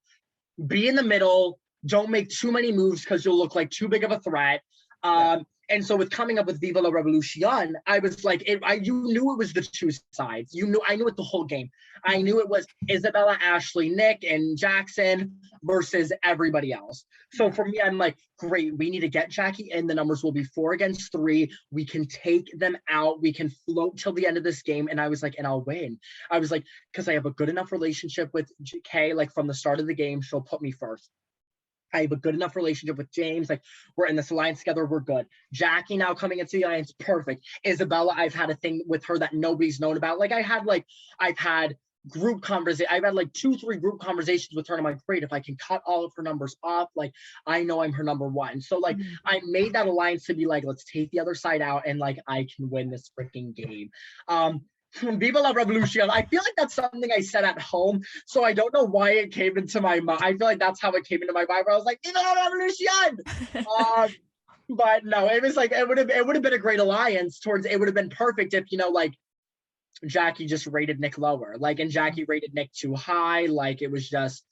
be in the middle. Don't make too many moves because you'll look like too big of a threat. And so with coming up with Viva la Revolution, I was like, you knew it was the two sides. I knew it the whole game. I knew it was Isabella, Ashley, Nick, and Jackson versus everybody else. So for me, I'm like, great, we need to get Jackie in. The numbers will be 4 against 3. We can take them out. We can float till the end of this game. And I was like, and I'll win. I was like, because I have a good enough relationship with Kay, like from the start of the game, she'll put me first. I have a good enough relationship with James. Like, we're in this alliance together. We're good. Jackie now coming into the alliance. Perfect. Isabella, I've had a thing with her that nobody's known about. Like, I've had group conversation. I've had like 2-3 group conversations with her. And I'm like, great, if I can cut all of her numbers off, like, I know I'm her number one. So like, I made that alliance to be like, let's take the other side out and like, I can win this freaking game. Viva la Revolution. I feel like that's something I said at home, so I don't know why it came into my mind. I feel like that's how it came into my mind. Where I was like, Viva la Revolution. But no, it was like it would have been a great alliance. It would have been perfect if, you know, like, Jackie just rated Nick lower, like, and Jackie rated Nick too high. Like, it was just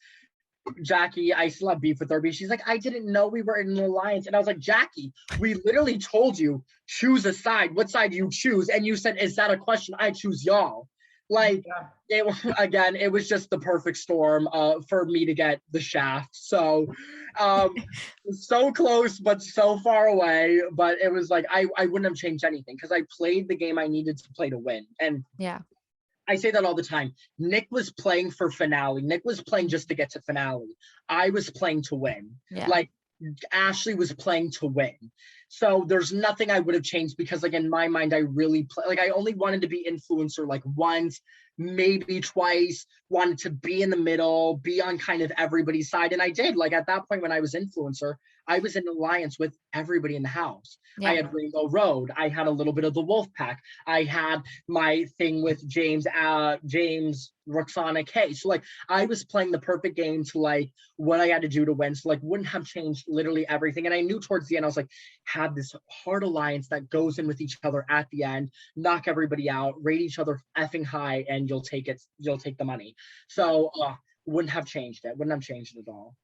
Jackie, I still have beef with her because she's like, I didn't know we were in an alliance. And I was like, Jackie, we literally told you, choose a side. What side do you choose? And you said, is that a question? I choose y'all. Like it was just the perfect storm for me to get the shaft. So so close but so far away. But it was like I wouldn't have changed anything because I played the game I needed to play to win. And I say that all the time. Nick was playing for finale. Nick was playing just to get to finale. I was playing to win. Like Ashley was playing to win. So there's nothing I would have changed because like in my mind, I really like I only wanted to be influencer like once, maybe twice, wanted to be in the middle, be on kind of everybody's side. And I did. Like at that point when I was influencer, I was in alliance with everybody in the house. I had Rainbow Road. I had a little bit of the Wolf Pack. I had my thing with James, Roxanna K. So like I was playing the perfect game to like what I had to do to win. So like wouldn't have changed literally everything. And I knew towards the end, I was like, have this hard alliance that goes in with each other at the end, knock everybody out, rate each other effing high, and you'll take the money. So wouldn't have changed it. Wouldn't have changed it at all.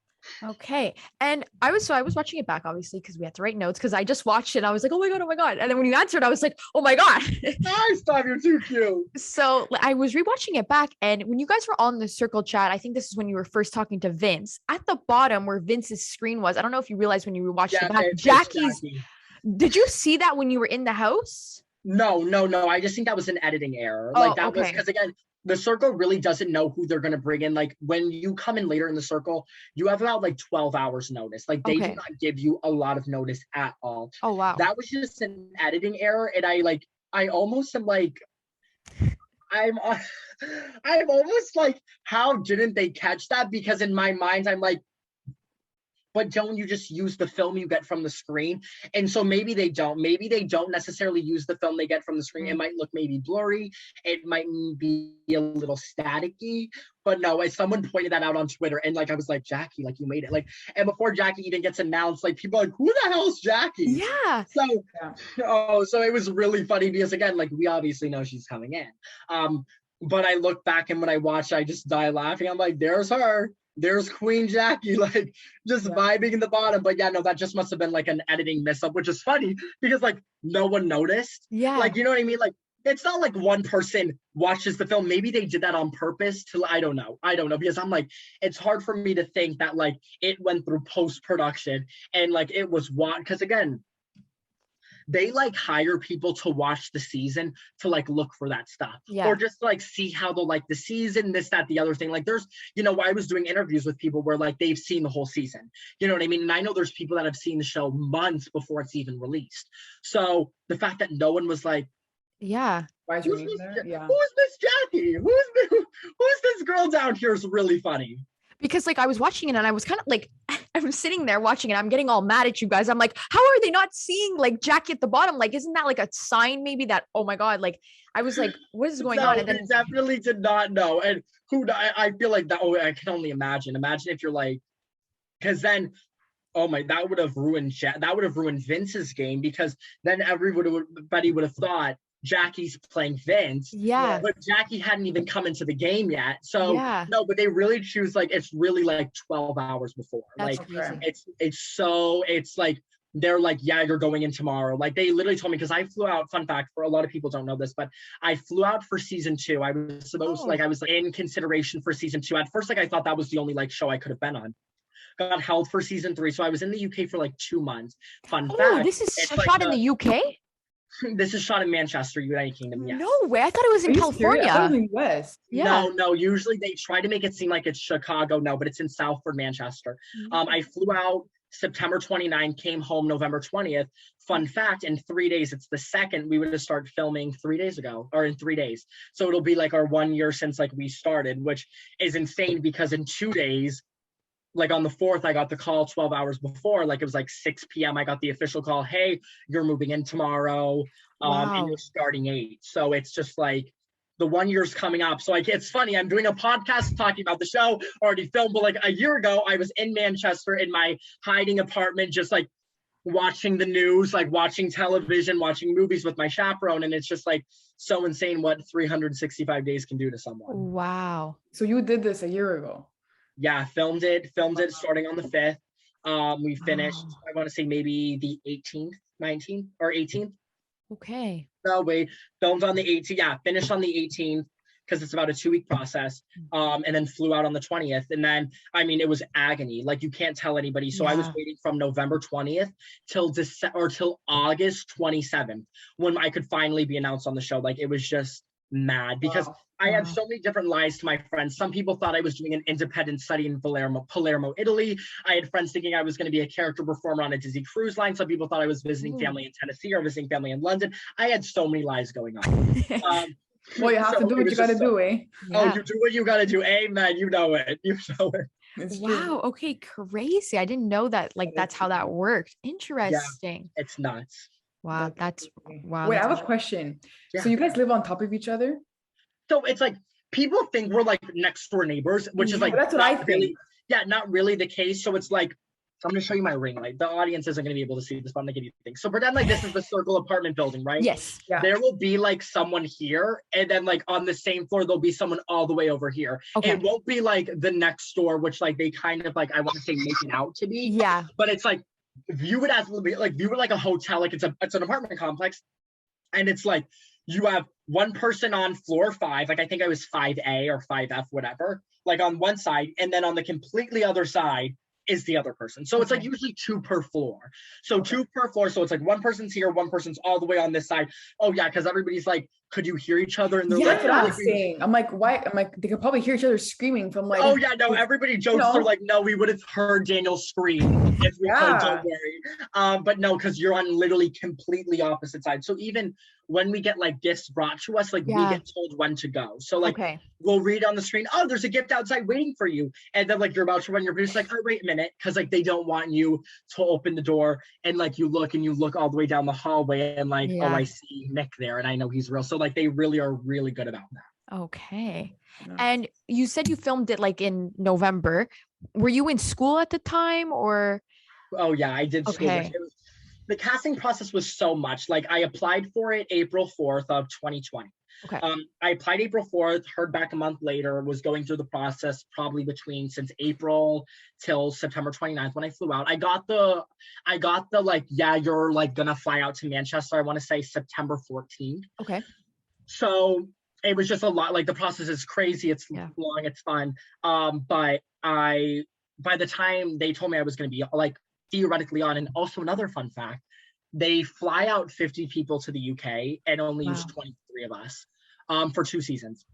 Okay. And I was watching it back, obviously, because we had to write notes because I just watched it. And I was like, oh my God. And then when you answered, I was like, oh my God. Hi, stop, you're too cute. So I was rewatching it back. And when you guys were on the circle chat, I think this is when you were first talking to Vince. At the bottom where Vince's screen was, I don't know if you realized when you rewatched it back, Jackie's. Did you see that when you were in the house? No. I just think that was an editing error. Was because again, the circle really doesn't know who they're going to bring in. Like when you come in later in the circle, you have about like 12 hours notice. Like they do not give you a lot of notice at all. Oh, wow. That was just an editing error. And I almost am like, I'm almost like, how didn't they catch that? Because in my mind, I'm like, but don't you just use the film you get from the screen? And so maybe they don't necessarily use the film they get from the screen. It might look maybe blurry. It might be a little staticky, but no, as someone pointed that out on Twitter and like, I was like, Jackie, like you made it. Like, and before Jackie even gets announced, like people are like, who the hell's Jackie? Yeah. So it was really funny because again, like we obviously know she's coming in. But I look back and when I watch, I just die laughing. I'm like, there's her. There's Queen Jackie, like just vibing in the bottom. But yeah, no, that just must have been like an editing mess up, which is funny because like no one noticed. Yeah. Like, you know what I mean? Like it's not like one person watches the film. Maybe they did that on purpose to, I don't know. Because I'm like, it's hard for me to think that like it went through post-production and like it was because again, they like hire people to watch the season to like look for that stuff or just like see how they'll like the season, this, that, the other thing. Like there's, I was doing interviews with people where like they've seen the whole season, you know what I mean? And I know there's people that have seen the show months before it's even released. So the fact that no one was like, why is who's Miss Jackie? Who's this girl down here is really funny. Because like I was watching it and I was kind of like, I was sitting there watching it. I'm getting all mad at you guys. I'm like, how are they not seeing like Jackie at the bottom? Like, isn't that like a sign maybe that, oh my God, like I was like, what is going on? And then definitely did not know. And I feel like that, I can only imagine if you're like, because then, that would have ruined Vince's game because then everybody would have thought Jackie's playing Vince. Yeah. But Jackie hadn't even come into the game yet. So no, but they really choose like it's really like 12 hours before. That's like crazy. it's like they're like, yeah, you're going in tomorrow. Like they literally told me because I flew out, fun fact, for a lot of people don't know this, but I flew out for season 2. I was supposed I was in consideration for season 2. At first, like I thought that was the only like show I could have been on. Got held for season 3. So I was in the UK for like 2 months. Fun fact. This is shot in the UK? This is shot in Manchester, United Kingdom. Yes. No way. I thought it was in California. I was in West. Yeah. No. Usually they try to make it seem like it's Chicago. No, but it's in Southford, Manchester. I flew out September 29th, came home November 20th. Fun fact, in 3 days, it's the 2nd. We would have started filming 3 days ago, or in 3 days. So it'll be like our 1 year since like we started, which is insane because in 2 days, like on the 4th, I got the call 12 hours before, like it was like 6 p.m. I got the official call, hey, you're moving in tomorrow, and you're starting 8. So it's just like the 1 year's coming up. So like, it's funny, I'm doing a podcast talking about the show, already filmed, but like a year ago, I was in Manchester in my hiding apartment, just like watching the news, like watching television, watching movies with my chaperone. And it's just like so insane what 365 days can do to someone. Wow. So you did this a year ago? Yeah, filmed it starting on the 5th. We finished, I want to say maybe the 18th, 19th or 18th. Okay. No, wait, filmed on the 18th. Yeah, finished on the 18th. because it's about a 2-week process. And then flew out on the 20th. And then, I mean, it was agony. Like, you can't tell anybody. So I was waiting from November 20th till August 27th when I could finally be announced on the show. Like, it was just mad because I had so many different lies to my friends. Some people thought I was doing an independent study in Palermo, Italy. I had friends thinking I was going to be a character performer on a Disney cruise line. Some people thought I was visiting family in Tennessee or visiting family in London. I had so many lies going on. Well, you have to do what you got to do, eh? Oh, you do what you got to do. Amen. You know it. You know it. It's Wow. true. Okay. Crazy. I didn't know that. Like, that's how that worked. Interesting. Yeah, it's nuts. Wow. That's wow. Wait, I that's have a question. Yeah. So you guys live on top of each other? So it's like people think we're like next door neighbors, which is like that's what I think. really, not really the case. So it's like, I'm going to show you my ring light. The audience isn't going to be able to see this, but I'm going to give you things. So pretend like this is the Circle apartment building, right? Yes. Yeah. There will be like someone here, and then like on the same floor, there'll be someone all the way over here. Okay. It won't be like the next door, which like they kind of like, I want to say make it out to be. Yeah. But it's like, view it like a hotel, like it's an apartment complex. And it's like, you have one person on floor 5, like I think I was 5A or 5F, whatever, like on one side, and then on the completely other side is the other person. So it's like usually 2 per floor. So 2 per floor. So it's like one person's here, one person's all the way on this side. Oh yeah, because everybody's like, could you hear each other? And they're like, that's what I'm saying. I'm like, why? I'm like, they could probably hear each other screaming from like. Oh yeah, no, everybody jokes. They're like, no, we would have heard Daniel scream if we could, don't worry. But no, because you're on literally completely opposite sides. So even when we get like gifts brought to us, like we get told when to go. So like we'll read on the screen, oh, there's a gift outside waiting for you. And then like you're about to run, you're just like, oh, wait a minute. Cause like they don't want you to open the door and like you look all the way down the hallway and like, oh, I see Nick there and I know he's real. So like they really are really good about that. Okay. And you said you filmed it like in November. Were you in school at the time or? Oh yeah, I did school. The casting process was so much. Like I applied for it April 4th of 2020. Okay. I applied April 4th, heard back a month later, was going through the process probably since April till September 29th when I flew out. I got the like, yeah, you're like gonna fly out to Manchester. I want to say September 14th. Okay. So it was just a lot. Like the process is crazy. It's long, it's fun. But by the time they told me I was going to be like theoretically on, and also another fun fact, they fly out 50 people to the UK and only use 23 of us for 2 seasons.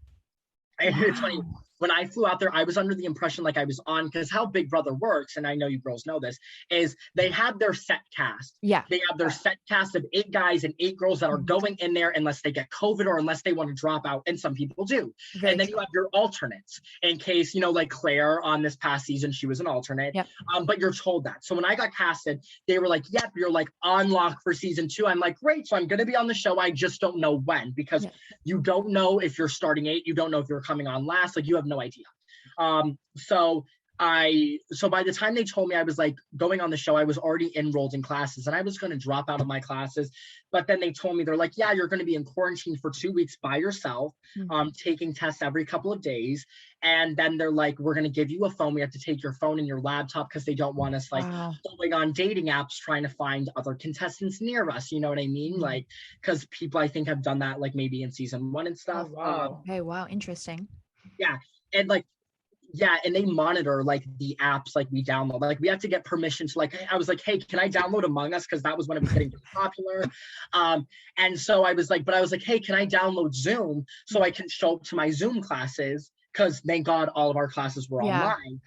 And it's funny, when I flew out there, I was under the impression like I was on, because how Big Brother works, and I know you girls know this, is they have their set cast. Yeah. They have their set cast of 8 guys and 8 girls that are going in there unless they get COVID or unless they want to drop out, and some people do. And then you have your alternates in case, you know, like Claire on this past season, she was an alternate. Yep. But you're told that. So when I got casted, they were like, yep, you're like on lock for season 2. I'm like, great. So I'm going to be on the show. I just don't know when, because you don't know if you're starting 8. You don't know if you're coming on last. Like you have no idea. So by the time they told me I was like going on the show, I was already enrolled in classes and I was going to drop out of my classes. But then they told me, they're like, yeah, you're going to be in quarantine for 2 weeks by yourself, taking tests every couple of days. And then they're like, we're going to give you a phone. We have to take your phone and your laptop because they don't want us like going on dating apps trying to find other contestants near us. You know what I mean? Like, because people I think have done that like maybe in season 1 and stuff. Oh, wow. Hey, wow. Interesting. Yeah. And like, yeah, and they monitor like the apps like we download. Like we have to get permission to like, I was like, hey, can I download Among Us? Because that was when it was getting popular. And so I was like, hey, can I download Zoom so I can show up to my Zoom classes? Because thank God all of our classes were online.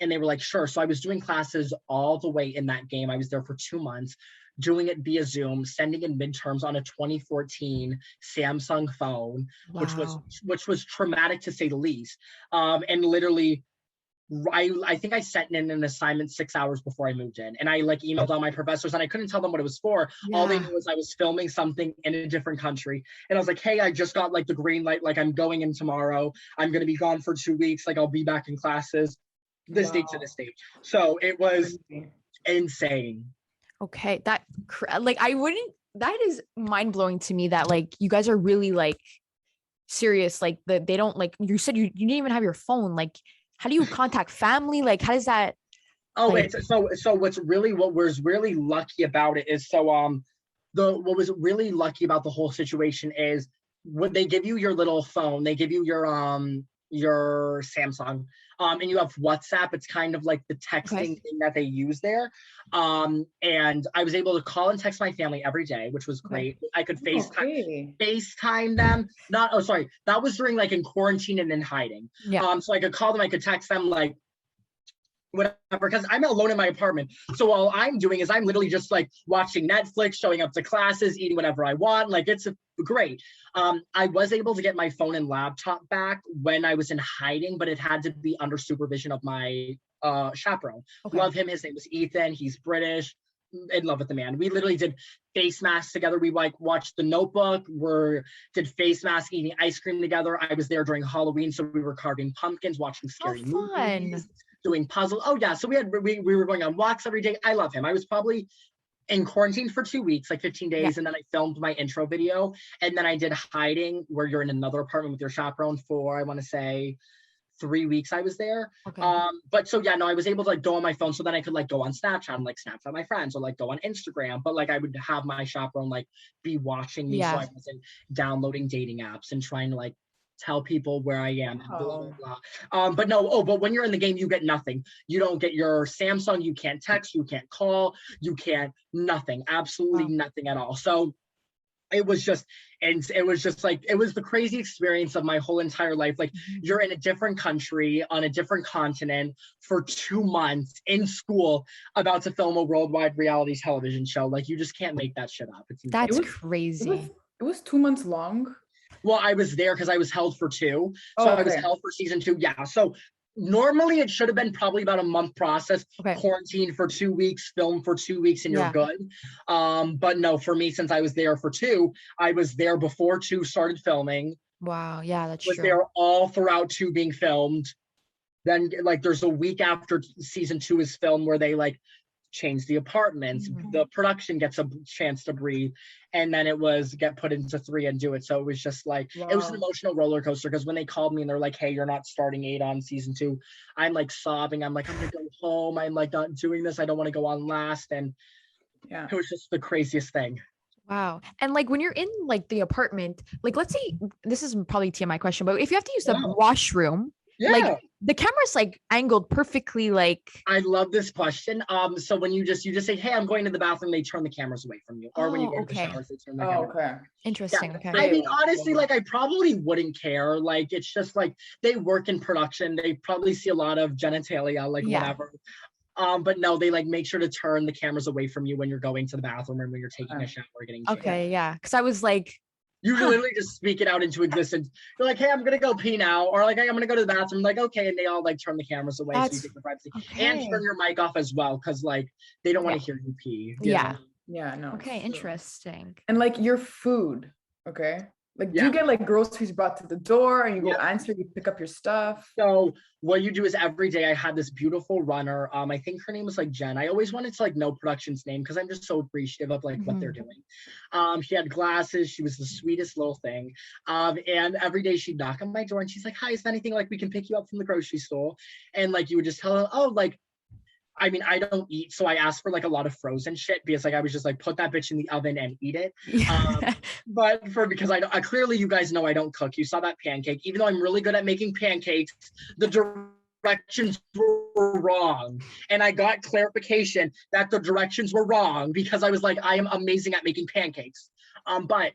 And they were like, sure. So I was doing classes all the way in that game. I was there for 2 months, doing it via Zoom, sending in midterms on a 2014 Samsung phone, which was traumatic to say the least. And literally, I think I sent in an assignment 6 hours before I moved in, and I like emailed all my professors, and I couldn't tell them what it was for. All they knew was I was filming something in a different country, and I was like, hey, I just got like the green light, like I'm going in tomorrow. I'm gonna be gone for 2 weeks. Like I'll be back in classes this date to this date. So it was insane. Okay, that is mind blowing to me that like you guys are really like serious. Like they don't, like you said, you didn't even have your phone. Like, how do you contact family? Like, how does that? Oh, like... wait. So what was really lucky about it is what was really lucky about the whole situation is what they give you your little phone, they give you your Samsung, and you have WhatsApp. It's kind of like the texting thing that they use there. And I was able to call and text my family every day, which was great. I could FaceTime them. That was during like in quarantine and in hiding. So I could call them, I could text them, like whatever, because I'm alone in my apartment. So all I'm doing is I'm literally just like watching Netflix, showing up to classes, eating whatever I want. Like it's great. I was able to get my phone and laptop back when I was in hiding, but it had to be under supervision of my chaperone. Love him. His name was Ethan. He's British. In love with the man. We literally did face masks together. We like watched The Notebook. Did face mask, eating ice cream together. I was there during Halloween, so we were carving pumpkins, watching scary movies, doing puzzles. Oh yeah, so we were going on walks every day. I love him. I was probably in quarantine for 2 weeks, like 15 days, and then I filmed my intro video, and then I did hiding, where you're in another apartment with your chaperone for, I want to say, 3 weeks I was there. But so yeah, no, I was able to like go on my phone, so then I could like go on Snapchat and like Snapchat my friends, or like go on Instagram, but like I would have my chaperone like be watching me, so I wasn't downloading dating apps and trying to like tell people where I am, and blah, blah, blah. But when you're in the game, you get nothing. You don't get your Samsung, you can't text, you can't call, you can't, nothing, absolutely nothing at all. So it was just like, it was the crazy experience of my whole entire life. Like you're in a different country, on a different continent for 2 months in school, about to film a worldwide reality television show. Like you just can't make that shit up. That's crazy. It was 2 months long. Well, I was there because I was held for 2. So I was held for season 2. Yeah. So normally it should have been probably about a month process, quarantine for 2 weeks, film for 2 weeks, and you're good. But no, for me, since I was there for 2, I was there before 2 started filming. Wow. Yeah, that's true. Was there all throughout 2 being filmed. Then like there's a week after season 2 is filmed where they like change the apartments, the production gets a chance to breathe, and then it was get put into 3 and do it. So it was just like, it was an emotional roller coaster, because when they called me and they're like, hey, you're not starting 8 on season 2, I'm like sobbing. I'm like, I'm gonna go home. I'm like not doing this. I don't want to go on last. And it was just the craziest thing. Wow. And like when you're in like the apartment, like let's say, this is probably TMI question, but if you have to use the washroom, like the camera's like angled perfectly. Like, I love this question. So when you just say, hey, I'm going to the bathroom, they turn the cameras away from you. Or when you go to the showers, they turn the camera. Interesting. Yeah. I mean, honestly, like I probably wouldn't care. Like it's just like they work in production. They probably see a lot of genitalia, like whatever. But no, they like make sure to turn the cameras away from you when you're going to the bathroom, and when you're taking a shower or getting changed. Because I was like, you literally just speak it out into existence. You're like, hey, I'm gonna go pee now, or like, hey, I'm gonna go to the bathroom. Like, okay, and they all like turn the cameras away, so you get the privacy, and turn your mic off as well, because like they don't want to hear you pee. No. Okay, interesting. And like your food, like do you get like groceries brought to the door, and you go answer, you pick up your stuff? So what you do is every day I had this beautiful runner. I think her name was like Jen. I always wanted to like know production's name, because I'm just so appreciative of like what they're doing. She had glasses. She was the sweetest little thing. And every day she'd knock on my door, and she's like, hi, is there anything like we can pick you up from the grocery store? And like you would just tell her, oh, like, I mean, I don't eat, so I asked for like a lot of frozen shit, because like I was just like, put that bitch in the oven and eat it. Because I clearly, you guys know I don't cook. You saw that pancake. Even though I'm really good at making pancakes, the directions were wrong, and I got clarification that the directions were wrong, because I was like, I am amazing at making pancakes. But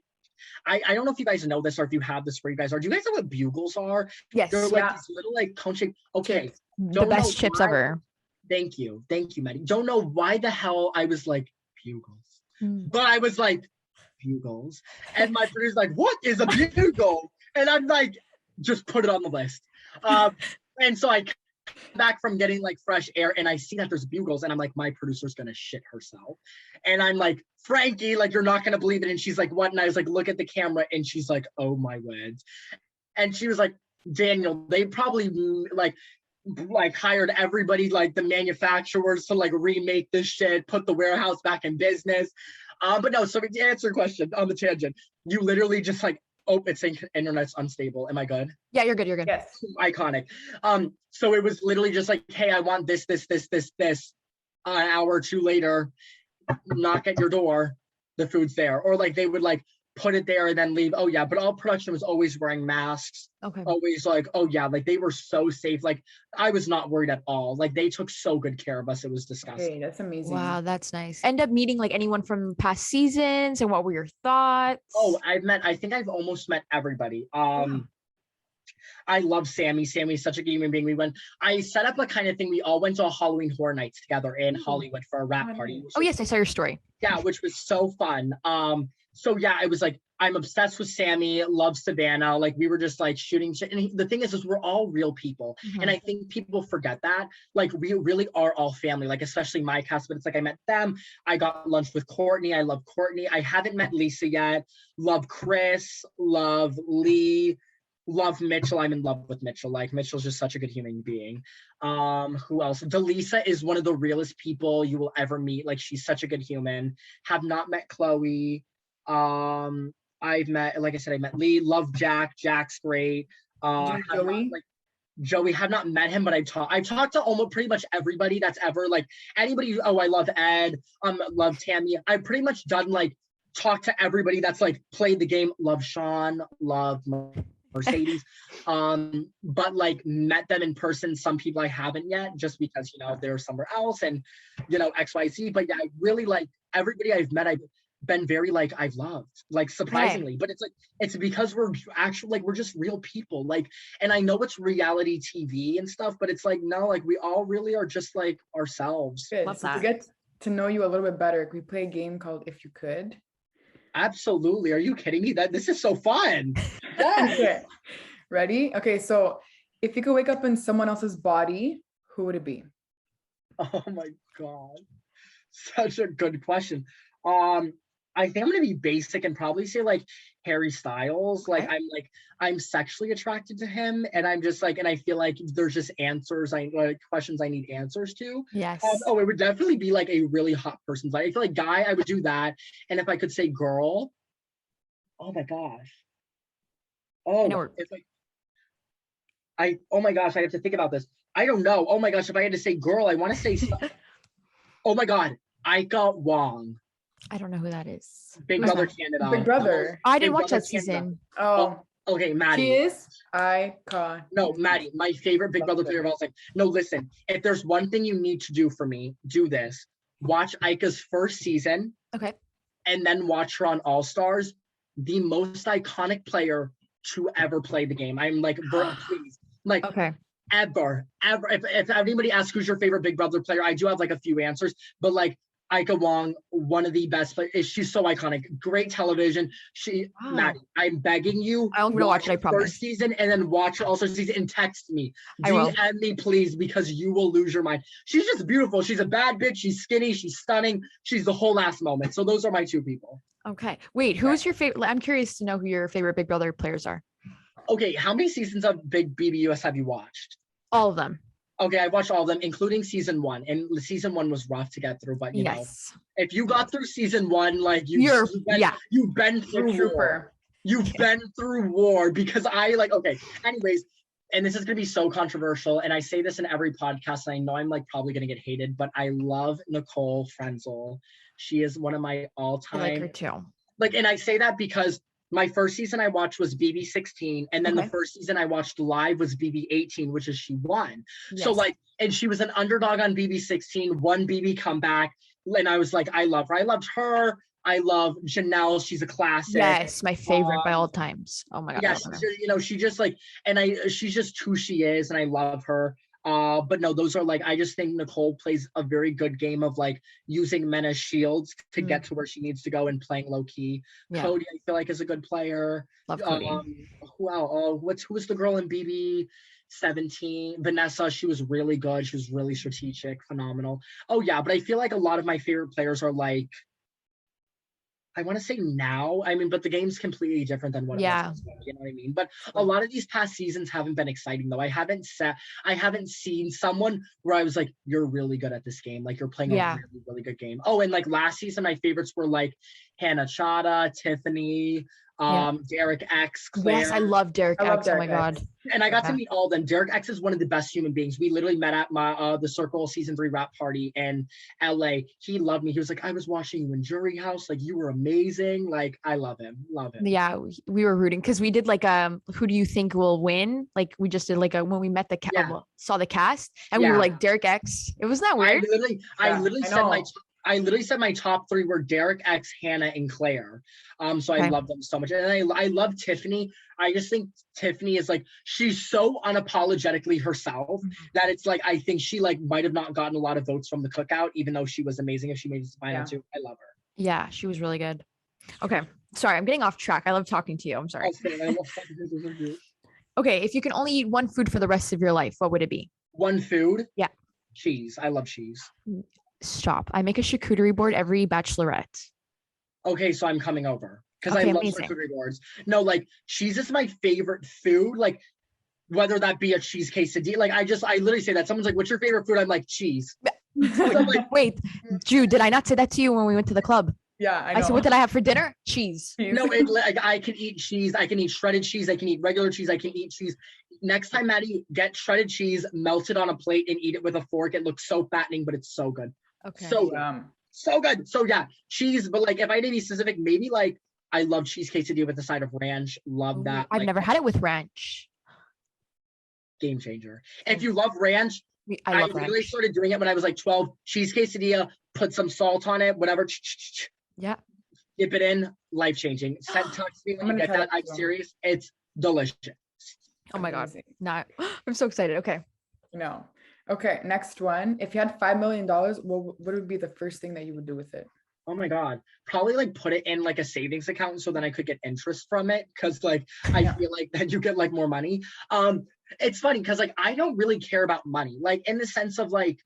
I don't know if you guys know this, or if you have this where you guys are. Do you guys know what bugles are? Yes. They're like these little like cone shaped. Okay. The best chips ever. Thank you, Maddie. Don't know why the hell I was like bugles, but I was like bugles, and my producer's like, "What is a bugle?" And I'm like, "Just put it on the list." And so I come back from getting like fresh air, and I see that there's bugles, and I'm like, "My producer's gonna shit herself," and I'm like, "Frankie, like you're not gonna believe it," and she's like, "What?" And I was like, "Look at the camera," and she's like, "Oh my word," and she was like, "Daniel, they probably like hired everybody, like the manufacturers, to like remake this shit, put the warehouse back in business." But no, so to answer your question on the tangent, you literally just like, oh, it's saying internet's unstable. Am I good? Yeah, you're good. Yes. Iconic. So it was literally just like, hey, I want this. An hour or 2 later, knock at your door, the food's there. Or like they would like put it there and then leave. Oh yeah, but all production was always wearing masks. Okay. Always like, oh yeah, like they were so safe. Like I was not worried at all. Like they took so good care of us. It was disgusting. Hey, that's amazing. Wow, that's nice. End up meeting like anyone from past seasons, and what were your thoughts? Oh, I think I've almost met everybody. I love Sammy. Sammy's such a good human being. I set up a kind of thing. We all went to a Halloween Horror Nights together in Hollywood for a rap party. Oh yes, I saw your story. Yeah, which was so fun. So yeah, I was like, I'm obsessed with Sammy, love Savannah. Like we were just like shooting shit. And the thing is we're all real people. And I think people forget that. Like we really are all family, like especially my cast, but it's like I met them. I got lunch with Courtney. I love Courtney. I haven't met Lisa yet. Love Chris, love Lee, love Mitchell. I'm in love with Mitchell. Like Mitchell's just such a good human being. Who else? Delisa is one of the realest people you will ever meet. Like she's such a good human. Have not met Chloe. I've met, like I said, I met Lee. Love Jack. Jack's great. Joey? Joey, have not met him, but I've talked to almost pretty much everybody that's ever like anybody. Oh, I love Ed. Love Tammy. I've pretty much done like talk to everybody that's like played the game. Love Sean. Love Mercedes. But like met them in person. Some people I haven't yet, just because they're somewhere else and XYZ. But yeah, I really like everybody I've met. I've been very like I've loved, like surprisingly. But it's like it's because we're actually like we're just real people. Like, and I know it's reality TV and stuff, but it's like no, like we all really are just like ourselves. Good. So to get to know you a little bit better, we play a game called If You Could. Absolutely. Are you kidding me? This is so fun. Okay. Ready? Okay, so if you could wake up in someone else's body, who would it be? Oh my God. Such a good question. I think I'm gonna be basic and probably say like Harry Styles. Okay. Like I'm sexually attracted to him, and I'm just like, and I feel like there's just questions I need answers to. Yes. Oh, it would definitely be like a really hot person's life. I feel like guy, I would do that. And if I could say girl, oh my gosh. Oh, oh my gosh, I have to think about this. I don't know. Oh my gosh, if I had to say girl, I want to say oh my God, Ika Wong. I don't know who that is. Big Brother Canada. Big Brother. I didn't watch that season. Oh, okay, Maddie. She is icon. No, Maddie, my favorite Big Brother player of all time. No, listen, if there's one thing you need to do for me, do this. Watch Ika's first season. Okay. And then watch her on All Stars. The most iconic player to ever play the game. I'm like, please. Like, okay. Ever. If anybody asks who's your favorite Big Brother player, I do have like a few answers, but like Ika Wong, one of the best players. She's so iconic. Great television. Maddie, I'm begging you. I'm gonna watch it, I promise. First season and then watch her also season and text me. I will. DM me, please, because you will lose your mind. She's just beautiful. She's a bad bitch. She's skinny. She's stunning. She's the whole last moment. So those are my two people. Okay. Wait, who's your favorite? I'm curious to know who your favorite Big Brother players are. Okay, how many seasons of Big BBUS have you watched? All of them. Okay, I watched all of them, including season 1. And season 1 was rough to get through, but you know, if you got through season 1, like you've been through war. You've been through war because okay. Anyways, and this is gonna be so controversial, and I say this in every podcast, and I know I'm like probably gonna get hated, but I love Nicole Frenzel. She is one of my all-time. I like her too. Like, and I say that because my first season I watched was BB16, and then the first season I watched live was BB18, which is she won. Yes. So like, and she was an underdog on BB16, won BB comeback, and I was like, I love her. I loved her. I love Janelle. She's a classic. Yes, my favorite by all times. Oh my God. Yeah, she just like, and she's just who she is, and I love her. But no, those are like, I just think Nicole plays a very good game of like using men as shields to get to where she needs to go and playing low key. Yeah. Cody, I feel like is a good player. Love Cody. Who else? Who was the girl in BB17? Vanessa, she was really good. She was really strategic, phenomenal. Oh yeah, but I feel like a lot of my favorite players are like, I want to say now, but the game's completely different than what it was. You know what I mean? But a lot of these past seasons haven't been exciting though. I haven't seen someone where I was like, you're really good at this game. Like you're playing a really, really good game. Oh, and like last season, my favorites were like Hannah Chada, Tiffany, Derek X, Claire. Yes, I love Derek X. Oh my God. And I got to meet all of them. Derek X is one of the best human beings. We literally met at my the Circle season 3 wrap party in LA. He loved me. He was like, I was watching you in Jury House. Like, you were amazing. Like, I love him. Love him. Yeah, we were rooting because we did like who do you think will win? Like we just did like when we met the saw the cast and we were like Derek X. It was that weird. I literally said my top 3 were Derek X, Hannah, and Claire. So I love them so much. And I love Tiffany. I just think Tiffany is like, she's so unapologetically herself that it's like, I think she like might have not gotten a lot of votes from the cookout, even though she was amazing if she made it to final 2. I love her. Yeah, she was really good. Okay. Sorry, I'm getting off track. I love talking to you. I'm sorry. Okay, if you can only eat one food for the rest of your life, what would it be? One food? Yeah. Cheese. I love cheese. Stop. I make a charcuterie board every bachelorette. Okay, so I'm coming over because I love charcuterie boards. No, like cheese is my favorite food. Like whether that be a cheese quesadilla, like I literally say that. Someone's like, "What's your favorite food?" I'm like, cheese. So I'm like, wait, Jude, did I not say that to you when we went to the club? Yeah, I know. I said, what did I have for dinner? Cheese. No, like I can eat cheese. I can eat shredded cheese. I can eat regular cheese. I can eat cheese. Next time, Maddie, get shredded cheese, melt it on a plate, and eat it with a fork. It looks so fattening, but it's so good. Okay. So good. So yeah, cheese. But like, if I had to be specific, maybe like I love cheese quesadilla with a side of ranch. Love that. I've never had it with ranch. Game changer. If you love ranch, I love really started doing it when I was like 12. Cheese quesadilla, put some salt on it, whatever. Yeah. Dip it in, life changing. Send text me when you get that. I'm serious. It's delicious. Oh my God. I'm so excited. Okay. No. Okay. Next one. If you had $5 million, what would be the first thing that you would do with it? Oh my God. Probably like put it in like a savings account so then I could get interest from it. Cause like I feel like that you get like more money. It's funny because like I don't really care about money. Like in the sense of like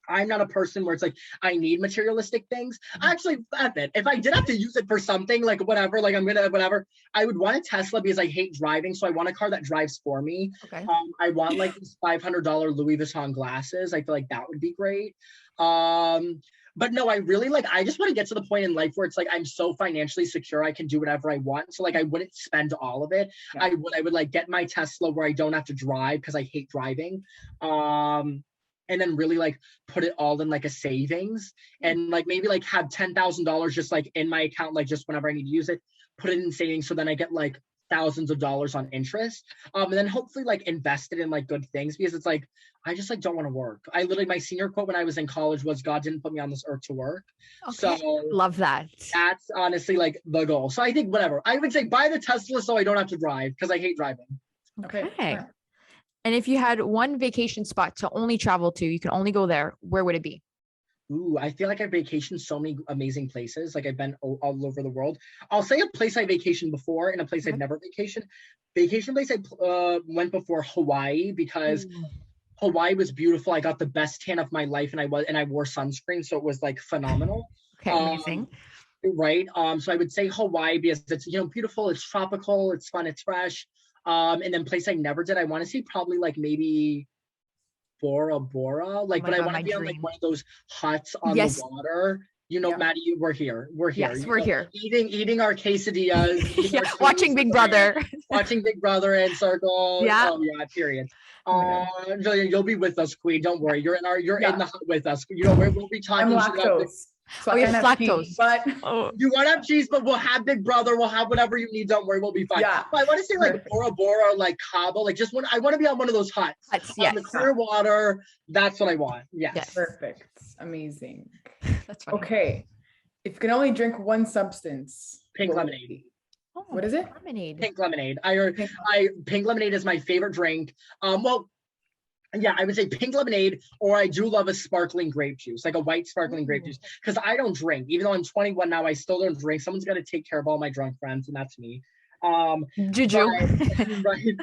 I'm not a person where it's like I need materialistic things. Actually, if I did have to use it for something, like whatever, like I'm gonna whatever, I would want a Tesla because I hate driving. So I want a car that drives for me. Okay. I want like these $500 Louis Vuitton glasses. I feel like that would be great. But no, I really like, I just want to get to the point in life where it's like, I'm so financially secure. I can do whatever I want. So like, I wouldn't spend all of it. Yeah. I would like get my Tesla where I don't have to drive because I hate driving. And then really like put it all in like a savings and like maybe like have $10,000 just like in my account, like just whenever I need to use it, put it in savings. So then I get like thousands of dollars on interest. And then hopefully like invest it in like good things because it's like, I just like don't want to work. I literally, my senior quote when I was in college was God didn't put me on this earth to work. Okay. So love that. That's honestly like the goal. So I think whatever, I would say buy the Tesla so I don't have to drive because I hate driving. Okay. Sure. And if you had one vacation spot to only travel to, you can only go there, where would it be? Ooh, I feel like I've vacationed so many amazing places. Like I've been all over the world. I'll say a place I vacationed before and a place I've never vacationed. Vacation place I went before Hawaii because Hawaii was beautiful. I got the best tan of my life and I wore sunscreen. So it was like phenomenal. Okay, amazing. Right. So I would say Hawaii because it's, you know, beautiful. It's tropical. It's fun. It's fresh. And then place I never did, I want to see probably like maybe Bora Bora, like, but I want to be on like one of those huts on the water. You know, Maddie, we're here. Yes, we're here. Eating our quesadillas. Watching Big Brother. Watching Big Brother and Circle. Yeah. Oh yeah, period. Julia, you'll be with us, Queen. Don't worry. You're in the hut with us. You know, we'll be talking. I'm lactose. So we have lactose. But you want to have cheese, but we'll have Big Brother. We'll have whatever you need. Don't worry, we'll be fine. Yeah. But I want to say like Bora Bora, like Cabo, like just I want to be on one of those huts. Yes. The clear water. That's what I want. Yes. Perfect. Amazing. That's funny. Okay. If you can only drink one substance. Pink lemonade. Oh, what is it? Lemonade. Pink lemonade. Pink lemonade is my favorite drink. Yeah, I would say pink lemonade, or I do love a sparkling grape juice, like a white sparkling grape juice, because I don't drink. Even though I'm 21 now, I still don't drink. Someone's got to take care of all my drunk friends, and that's me. Juju. Right.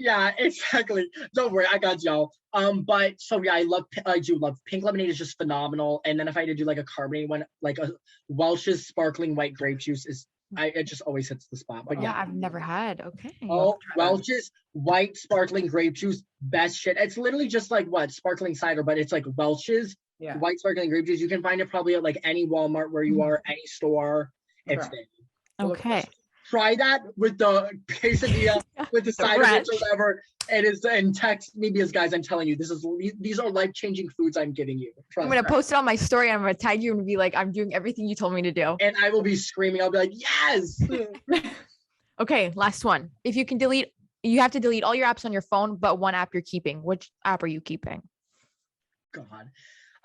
Yeah, exactly. Don't worry, I got y'all. But so yeah, I do love pink lemonade is just phenomenal. And then if I had to do like a carbonated one, like a Welch's sparkling white grape juice is. It just always hits the spot. But yeah, I've never had. Okay. Oh, Welch's white sparkling grape juice, best shit. It's literally just like sparkling cider, but it's like Welch's Yeah. white sparkling grape juice. You can find it probably at like any Walmart where you are, any store. It's Okay. big. Okay. Try that with the quesadilla, with the side of it or whatever. It is, and text me because, guys, I'm telling you, these are life-changing foods I'm giving you. I'm gonna post it on my story. I'm gonna tag you and be like, I'm doing everything you told me to do. And I will be screaming. I'll be like, yes. Okay, last one. If you can delete, you have to delete all your apps on your phone, but one app you're keeping. Which app are you keeping? God.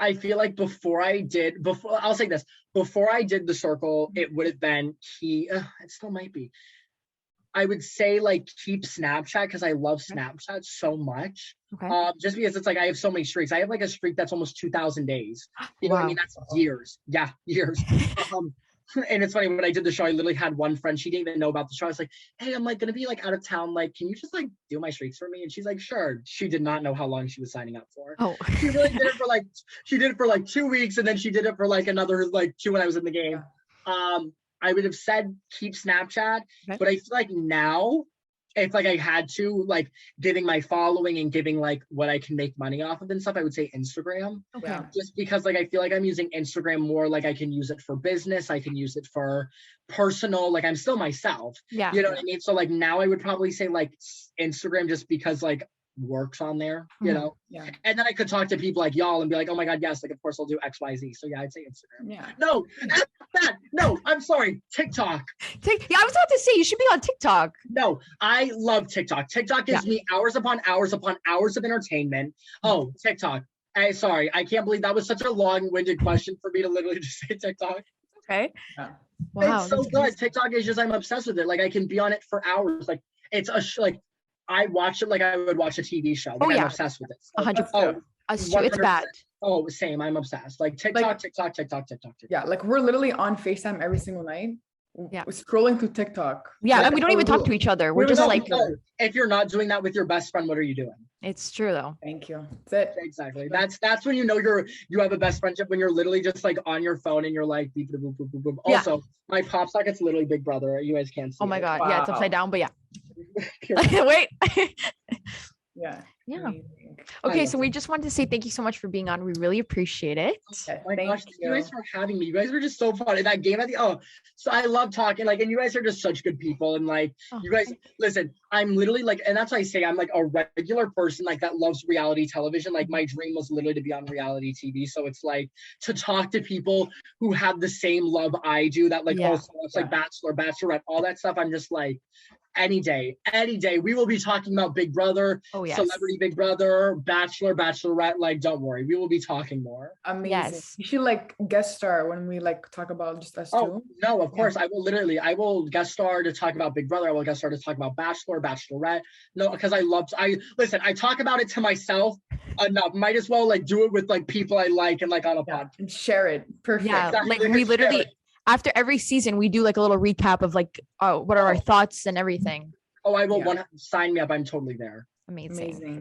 I feel like before I'll say this, before I did the circle, it would have been key. It still might be. I would say like keep Snapchat because I love Snapchat so much. Okay. Just because it's like I have so many streaks. I have like a streak that's almost 2,000 days. You know what I mean? That's years. Yeah, years. And it's funny, when I did the show, I literally had one friend, she didn't even know about the show. I was like, hey, I'm like gonna be like out of town. Like, can you just like do my streaks for me? And she's like, sure. She did not know how long she was signing up for. Oh, she really did it for like 2 weeks, and then she did it for like another like 2 when I was in the game. I would have said keep Snapchat, but I feel like now, if like I had to, like giving my following and giving like what I can make money off of and stuff, I would say Instagram. Okay. Just because like I feel like I'm using Instagram more, like I can use it for business, I can use it for personal, like I'm still myself. Yeah. You know what I mean? So like now I would probably say like Instagram, just because like works on there, you know. Yeah. And then I could talk to people like y'all and be like, oh my god, yes, like of course I'll do XYZ. So yeah, I'd say Instagram. Yeah. No, I'm sorry, TikTok. Yeah, I was about to say you should be on TikTok. No, I love TikTok. TikTok gives me hours upon hours upon hours of entertainment. Oh, TikTok. Sorry, I can't believe that was such a long-winded question for me to literally just say TikTok. Okay. Yeah. Wow. It's so good. TikTok is just, I'm obsessed with it. Like I can be on it for hours. Like it's like I watch it like I would watch a TV show. Like, I'm obsessed with it. 100%. It's bad. Oh, same. I'm obsessed. Like TikTok. Yeah, like we're literally on FaceTime every single night. Yeah. We're scrolling through TikTok. Yeah, and we don't even talk to each other. We're just like, if you're not doing that with your best friend, what are you doing? It's true though. Thank you. That's it. Exactly. That's when you know you have a best friendship, when you're literally just like on your phone and you're like beep, boop, boop, boop, boop. Also, my pop socket's literally Big Brother. You guys can't see. Oh my god. Wow. Yeah, it's upside down, but yeah. Wait. Yeah. Yeah. Okay, so we just wanted to say thank you so much for being on. We really appreciate it. Okay. Oh my gosh, thank you guys for having me. You guys were just so fun in that game. So I love talking, like, and you guys are just such good people. And like, you guys, listen, I'm literally like, and that's why I say I'm like a regular person, like that loves reality television. Like my dream was literally to be on reality TV. So it's like to talk to people who have the same love I do, that like also it's like Bachelor, Bachelorette, all that stuff. I'm just like, any day, we will be talking about Big Brother, Celebrity Big Brother, Bachelor, Bachelorette. Like, don't worry, we will be talking more. Amazing. Yes. You should like guest star when we like talk about just us two. No, of course. I will guest star to talk about Big Brother. I will guest star to talk about Bachelor, Bachelorette. No, because I talk about it to myself enough. Might as well like do it with like people I like and like on a podcast. And share it. Perfect. Yeah, like we literally after every season we do like a little recap of like what are our thoughts and everything. Oh, I will sign me up. I'm totally there. Amazing.